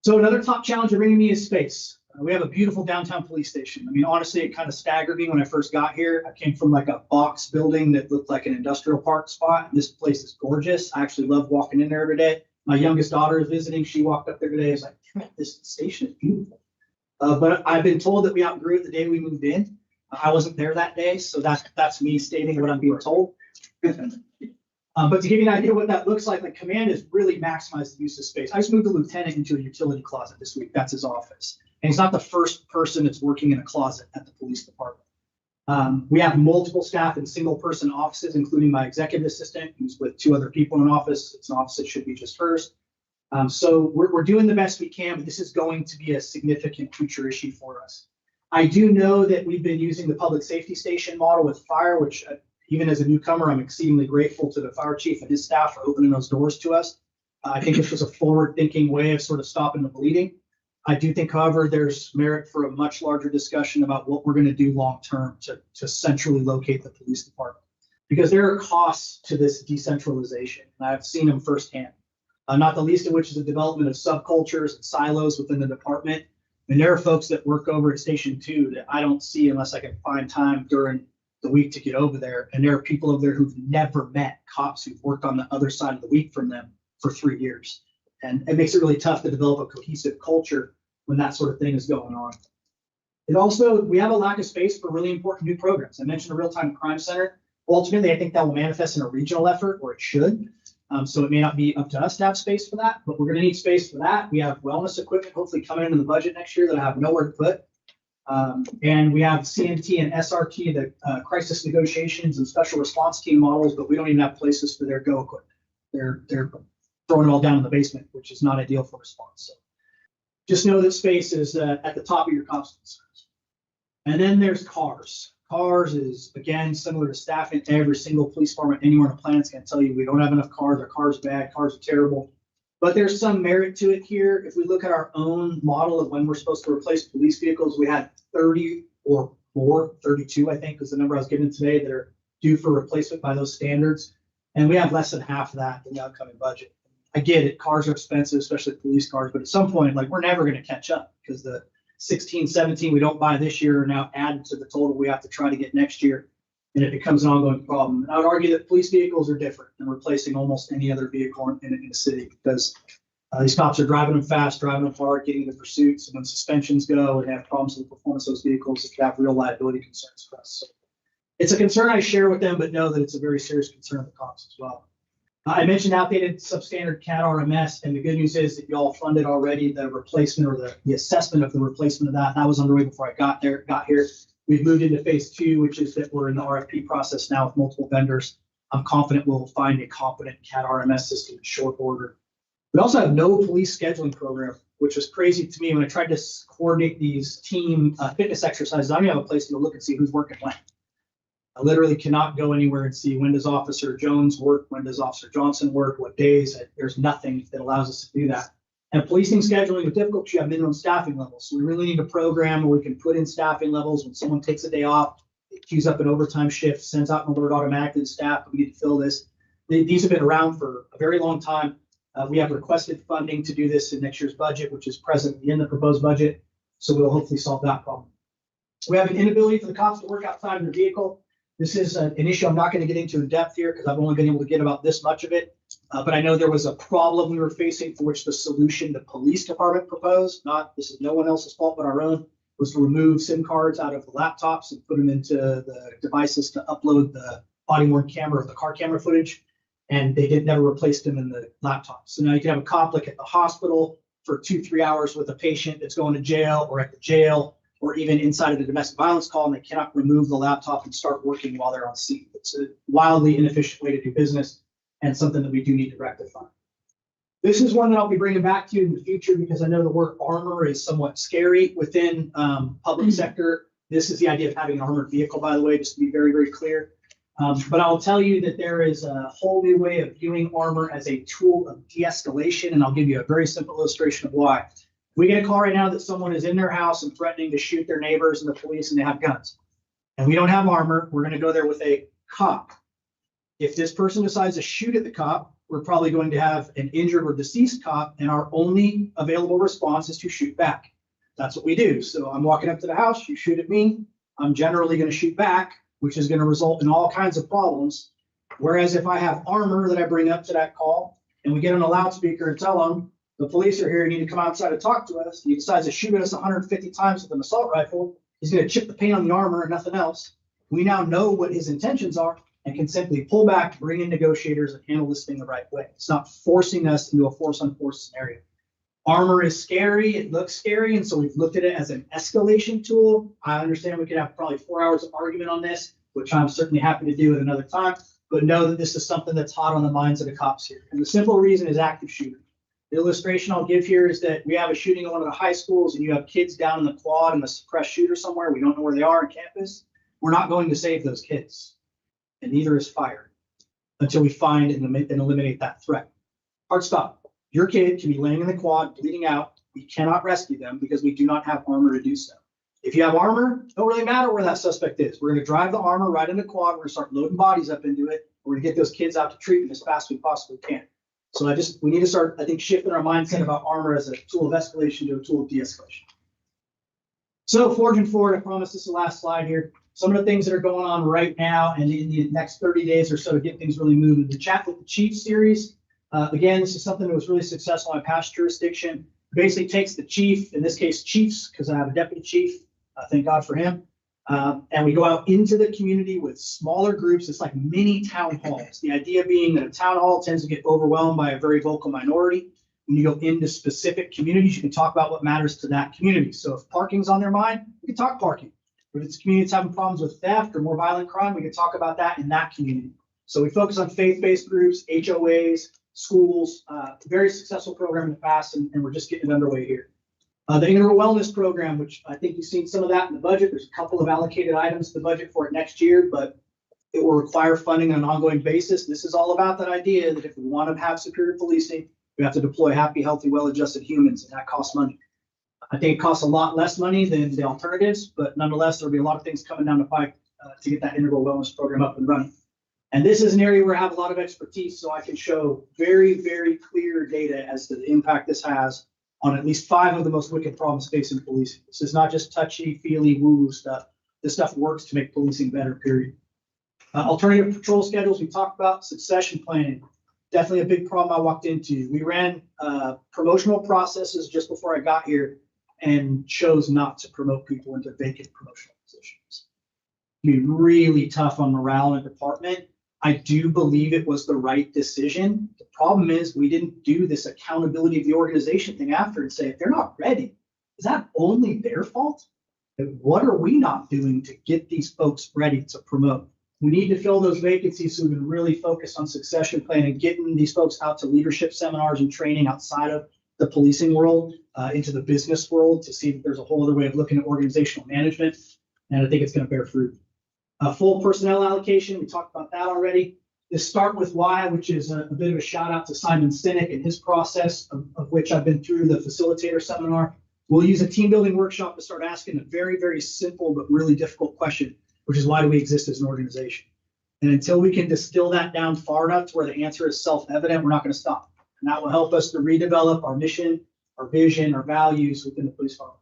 So another top challenge of bringing me is space. We have a beautiful downtown police station. I mean, honestly, it kind of staggered me when I first got here. I came from like a box building that looked like an industrial park spot. This place is gorgeous. I actually love walking in there every day. My youngest daughter is visiting. She walked up there today. I was like, damn, this station is beautiful. But I've been told that we outgrew it the day we moved in. I wasn't there that day, so that's me stating what I'm being told. But to give you an idea what that looks like command has really maximized the use of space. I just moved a lieutenant into a utility closet this week. That's his office. And he's not the first person that's working in a closet at the police department. We have multiple staff in single person offices, including my executive assistant, who's with 2 other people in an office. It's an office that should be just hers. So we're doing the best we can, but this is going to be a significant future issue for us. I do know that we've been using the public safety station model with fire, which even as a newcomer, I'm exceedingly grateful to the fire chief and his staff for opening those doors to us. I think this was a forward-thinking way of sort of stopping the bleeding. I do think, however, there's merit for a much larger discussion about what we're going to do long-term to centrally locate the police department. Because there are costs to this decentralization, and I've seen them firsthand. Not the least of which is the development of subcultures and silos within the department. And there are folks that work over at Station 2 that I don't see unless I can find time during the week to get over there. And there are people over there who've never met cops who've worked on the other side of the week from them for 3 years. And it makes it really tough to develop a cohesive culture when that sort of thing is going on. It also, we have a lack of space for really important new programs. I mentioned the real-time crime center. Ultimately, I think that will manifest in a regional effort, or it should. So it may not be up to us to have space for that, but we're going to need space for that. We have wellness equipment hopefully coming into the budget next year that I have nowhere to put. And we have CNT and SRT, the crisis negotiations and special response team models, but we don't even have places for their go equipment. They're throwing it all down in the basement, which is not ideal for response. So just know that space is at the top of your cost concerns. And then there's cars. Cars is, again, similar to staffing. Every single police department anywhere on the planet's going to tell you we don't have enough cars. Our cars are bad. Cars are terrible. But there's some merit to it here. If we look at our own model of when we're supposed to replace police vehicles, we had 30 or more, 32, I think, was the number I was given today, that are due for replacement by those standards. And we have less than half of that in the upcoming budget. I get it. Cars are expensive, especially police cars. But at some point, like, we're never going to catch up, because the 16, 17 we don't buy this year are now added to the total we have to try to get next year. And it becomes an ongoing problem. And I would argue that police vehicles are different than replacing almost any other vehicle in the city, because these cops are driving them fast, driving them hard, getting into pursuits. And when suspensions go and have problems with the performance of those vehicles, it can have real liability concerns for us. So it's a concern I share with them, but know that it's a very serious concern of the cops as well. I mentioned outdated substandard CAD RMS, and the good news is that y'all funded already the replacement, or the assessment of the replacement of that. That was underway before I got here. We've moved into phase 2, which is that we're in the RFP process now with multiple vendors. I'm confident we'll find a competent CAD RMS system in short order. We also have no police scheduling program, which was crazy to me when I tried to coordinate these team fitness exercises. I don't even have a place to go look and see who's working when. I literally cannot go anywhere and see when does Officer Jones work, when does Officer Johnson work, what days. There's nothing that allows us to do that. And policing scheduling is difficult because you have minimum staffing levels. So we really need a program where we can put in staffing levels. When someone takes a day off, it queues up an overtime shift, sends out an alert automatically to staff. We need to fill this. These have been around for a very long time. We have requested funding to do this in next year's budget, which is presently in the proposed budget. So we'll hopefully solve that problem. We have an inability for the cops to work outside of their vehicle. This is an issue I'm not going to get into in depth here, because I've only been able to get about this much of it. But I know there was a problem we were facing for which the solution the police department proposed, this is no one else's fault but our own, was to remove SIM cards out of the laptops and put them into the devices to upload the body worn camera or the car camera footage. And they never replaced them in the laptops. So now you can have a cop like at the hospital for 2-3 hours with a patient that's going to jail, or at the jail, or even inside of the domestic violence call, and they cannot remove the laptop and start working while they're on scene. It's a wildly inefficient way to do business, and something that we do need to rectify. This is one that I'll be bringing back to you in the future, because I know the word armor is somewhat scary within public sector. This is the idea of having an armored vehicle, by the way, just to be very, very clear. But I'll tell you that there is a whole new way of viewing armor as a tool of de-escalation, and I'll give you a very simple illustration of why. We get a call right now that someone is in their house and threatening to shoot their neighbors and the police, and they have guns. And we don't have armor. We're going to go there with a cop. If this person decides to shoot at the cop, we're probably going to have an injured or deceased cop, and our only available response is to shoot back. That's what we do. So I'm walking up to the house, you shoot at me, I'm generally going to shoot back, which is going to result in all kinds of problems. Whereas if I have armor that I bring up to that call, and we get on a loudspeaker and tell them, the police are here, you need to come outside and talk to us, and he decides to shoot at us 150 times with an assault rifle, he's going to chip the paint on the armor and nothing else. We now know what his intentions are and can simply pull back, bring in negotiators, and handle this thing the right way. It's not forcing us into a force-on-force scenario. Armor is scary, it looks scary, and so we've looked at it as an escalation tool. I understand we could have probably 4 hours of argument on this, which I'm certainly happy to do at another time, but know that this is something that's hot on the minds of the cops here. And the simple reason is active shooter. The illustration I'll give here is that we have a shooting at one of the high schools, and you have kids down in the quad and a suppressed shooter somewhere. We don't know where they are on campus. We're not going to save those kids, and neither is fire, until we find and eliminate that threat. Hard stop. Your kid can be laying in the quad, bleeding out. We cannot rescue them because we do not have armor to do so. If you have armor, it don't really matter where that suspect is. We're going to drive the armor right in the quad. We're going to start loading bodies up into it. We're going to get those kids out to treatment as fast as we possibly can. So we need to start, I think, shifting our mindset about armor as a tool of escalation to a tool of de-escalation. So forging forward, I promise this is the last slide here. Some of the things that are going on right now and in the next 30 days or so to get things really moving. The Chat with the Chief series. Again, this is something that was really successful in my past jurisdiction. Basically takes the chief, in this case chiefs, because I have a deputy chief, thank God for him. And we go out into the community with smaller groups. It's like mini town halls. The idea being that a town hall tends to get overwhelmed by a very vocal minority. When you go into specific communities, you can talk about what matters to that community. So if parking's on their mind, we can talk parking. If it's a community that's having problems with theft or more violent crime, we can talk about that in that community. So we focus on faith-based groups, HOAs, schools, very successful program in the past, and we're just getting underway here. The integral wellness program, which I think you've seen some of that in the budget. There's a couple of allocated items to the budget for it next year, but it will require funding on an ongoing basis. This is all about that idea that if we want to have superior policing, we have to deploy happy, healthy, well-adjusted humans, and that costs money. I think it costs a lot less money than the alternatives, but nonetheless, there'll be a lot of things coming down the pipe to get that integral wellness program up and running. And this is an area where I have a lot of expertise, so I can show very, very clear data as to the impact this has on at least 5 of the most wicked problems facing policing. This is not just touchy-feely woo-woo stuff. This stuff works to make policing better, period. Alternative patrol schedules, we talked about succession planning. Definitely a big problem I walked into. We ran promotional processes just before I got here and chose not to promote people into vacant promotional positions. It'd be really tough on morale in the department. I do believe it was the right decision. The problem is we didn't do this accountability of the organization thing after and say, if they're not ready, is that only their fault? And what are we not doing to get these folks ready to promote? We need to fill those vacancies so we can really focus on succession planning, getting these folks out to leadership seminars and training outside of the policing world, into the business world to see that there's a whole other way of looking at organizational management. And I think it's going to bear fruit. Full personnel allocation, we talked about that already. This Start With Why, which is a bit of a shout out to Simon Sinek and his process, of which I've been through the facilitator seminar. We'll use a team building workshop to start asking a very, very simple but really difficult question, which is why do we exist as an organization? And until we can distill that down far enough to where the answer is self-evident, we're not going to stop. And that will help us to redevelop our mission, our vision, our values within the police department.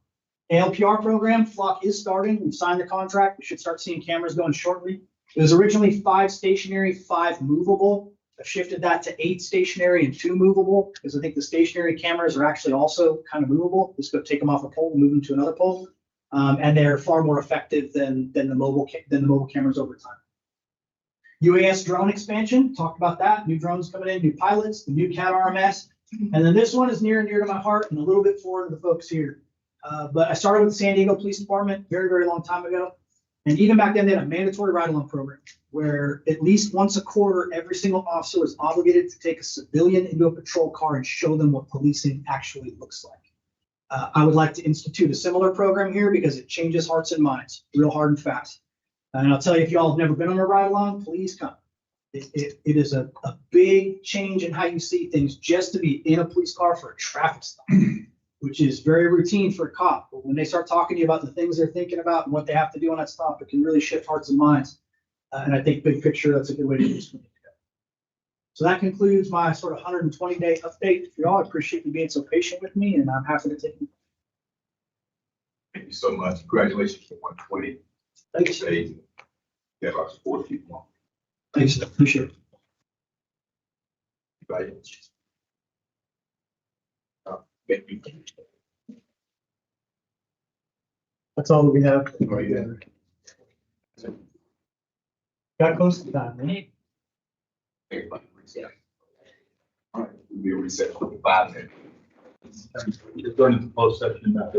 ALPR program, Flock is starting. We've signed the contract. We should start seeing cameras going shortly. It was originally 5 stationary, 5 movable. I've shifted that to 8 stationary and 2 movable because I think the stationary cameras are actually also kind of movable. Just go take them off a pole and move them to another pole. And they're far more effective than the mobile cameras over time. UAS drone expansion, talked about that. New drones coming in, new pilots, the new CAT RMS. And then this one is near and dear to my heart and a little bit foreign to the folks here. But I started with the San Diego Police Department very, very long time ago. And even back then, they had a mandatory ride-along program where at least once a quarter, every single officer was obligated to take a civilian into a patrol car and show them what policing actually looks like. I would like to institute a similar program here because it changes hearts and minds real hard and fast. And I'll tell you, if y'all have never been on a ride-along, please come. It is a big change in how you see things just to be in a police car for a traffic stop, which is very routine for a cop. But when they start talking to you about the things they're thinking about and what they have to do on that stop, it can really shift hearts and minds. And I think big picture, that's a good way to do this. So that concludes my sort of 120-day update for y'all. I appreciate you being so patient with me, and I'm happy to take you. Thank you so much. Congratulations for 120. Thanks. Yeah, about 4 people. Thanks, appreciate it. Right. Thank you. That's all we have. Oh, yeah. Got close to time, right? Everybody reset. All right, we'll be reset for 5 minutes. Just going into closed session now.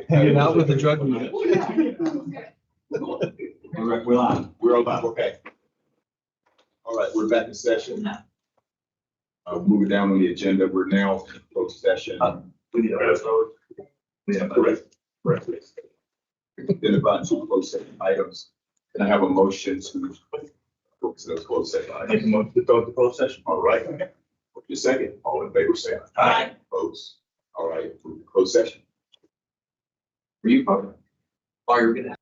Hanging out with the drug unit. We're on. We're on, okay. All right, we're back in session. Moving down on the agenda, we're now in closed session. We need to. Correct. Correct. Then about two closed session items. Can I have a motion to focus those closed session Make a items? motion to go to closed session. All right. Your second, all in favor, say aye. Aye. Opposed? All right, move to closed session. Were you, oh, you're gonna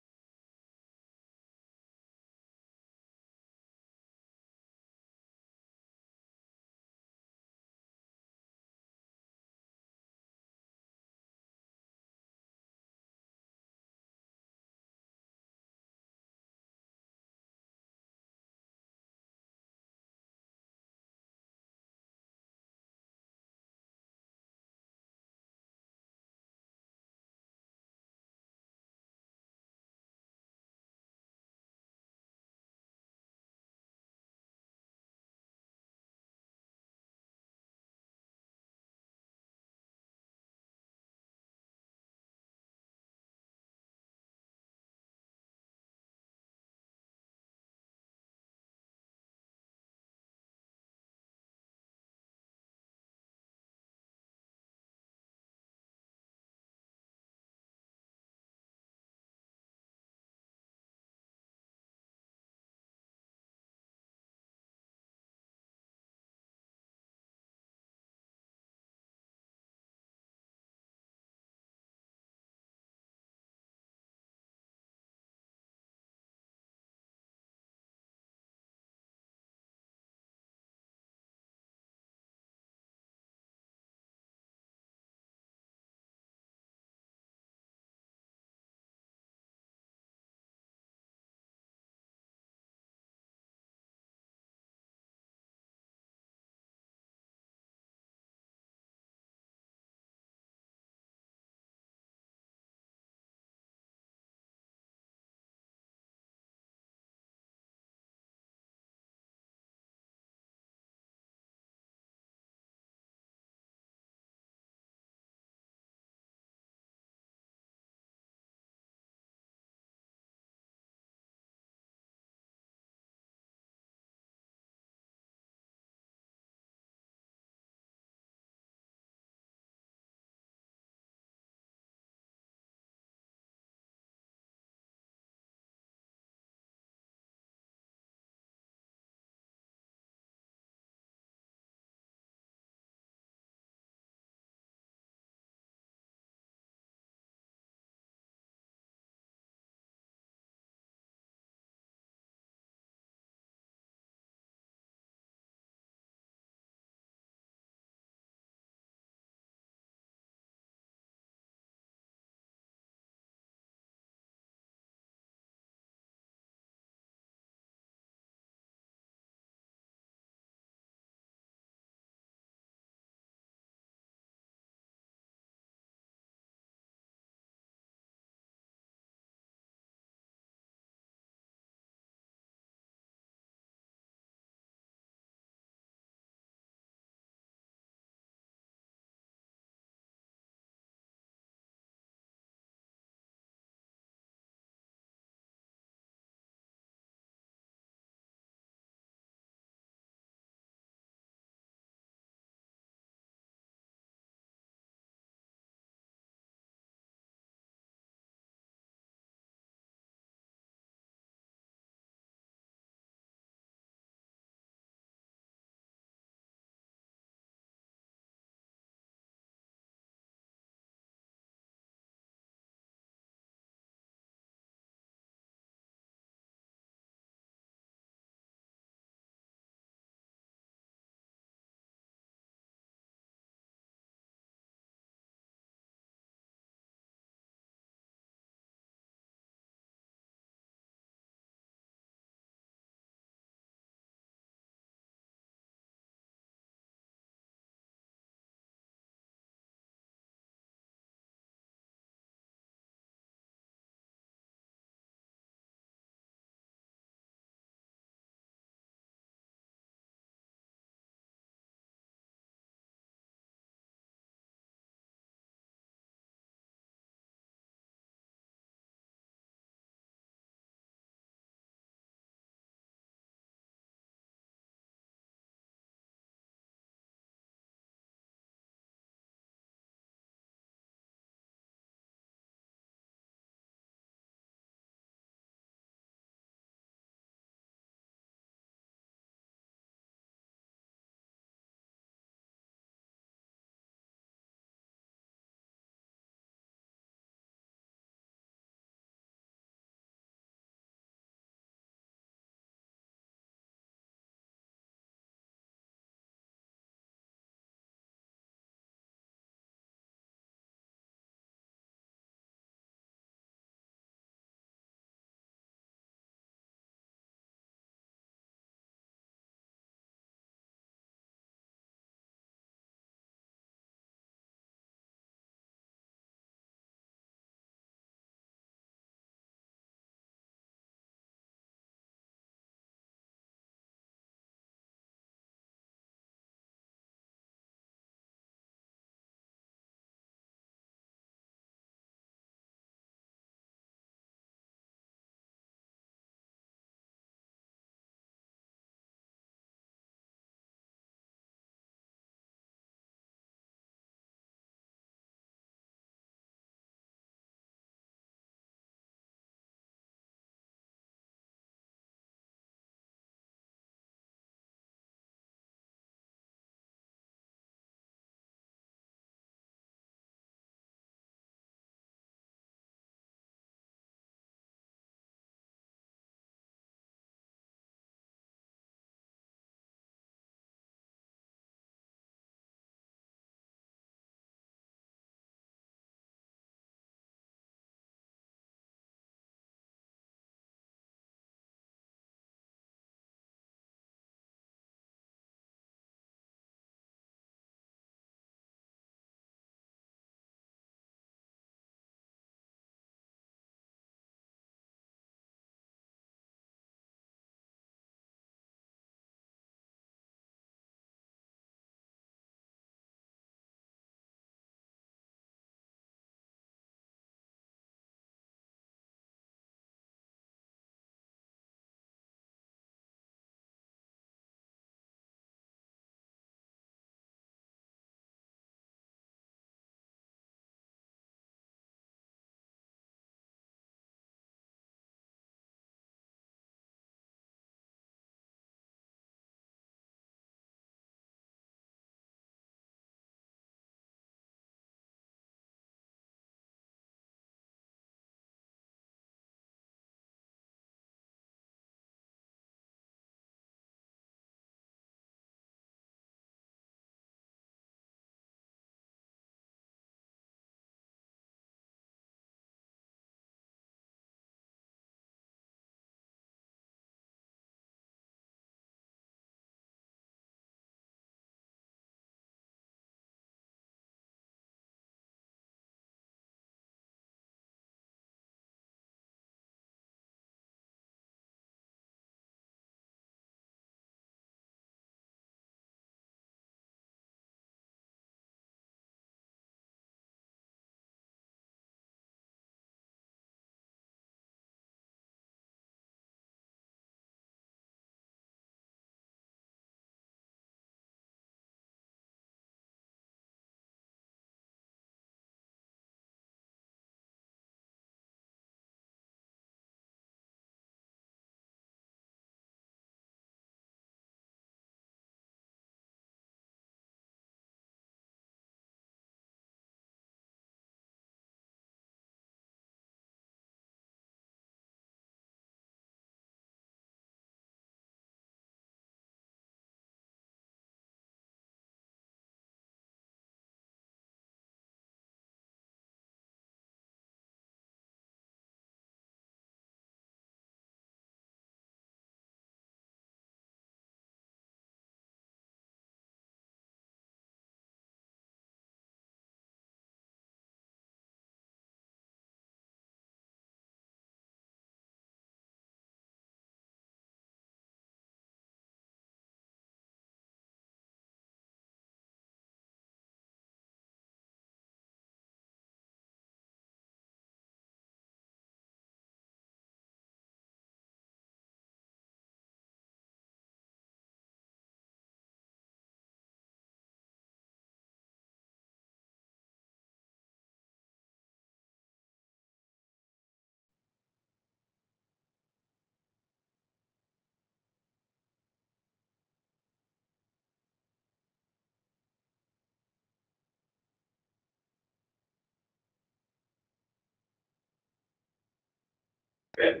You're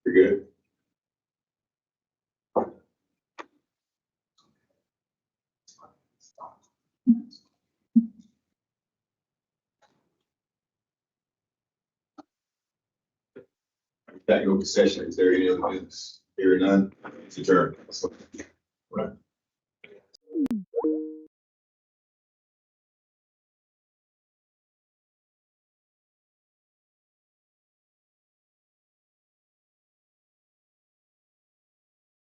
good. That open session, is there any other business? Here none, it's adjourned. Right.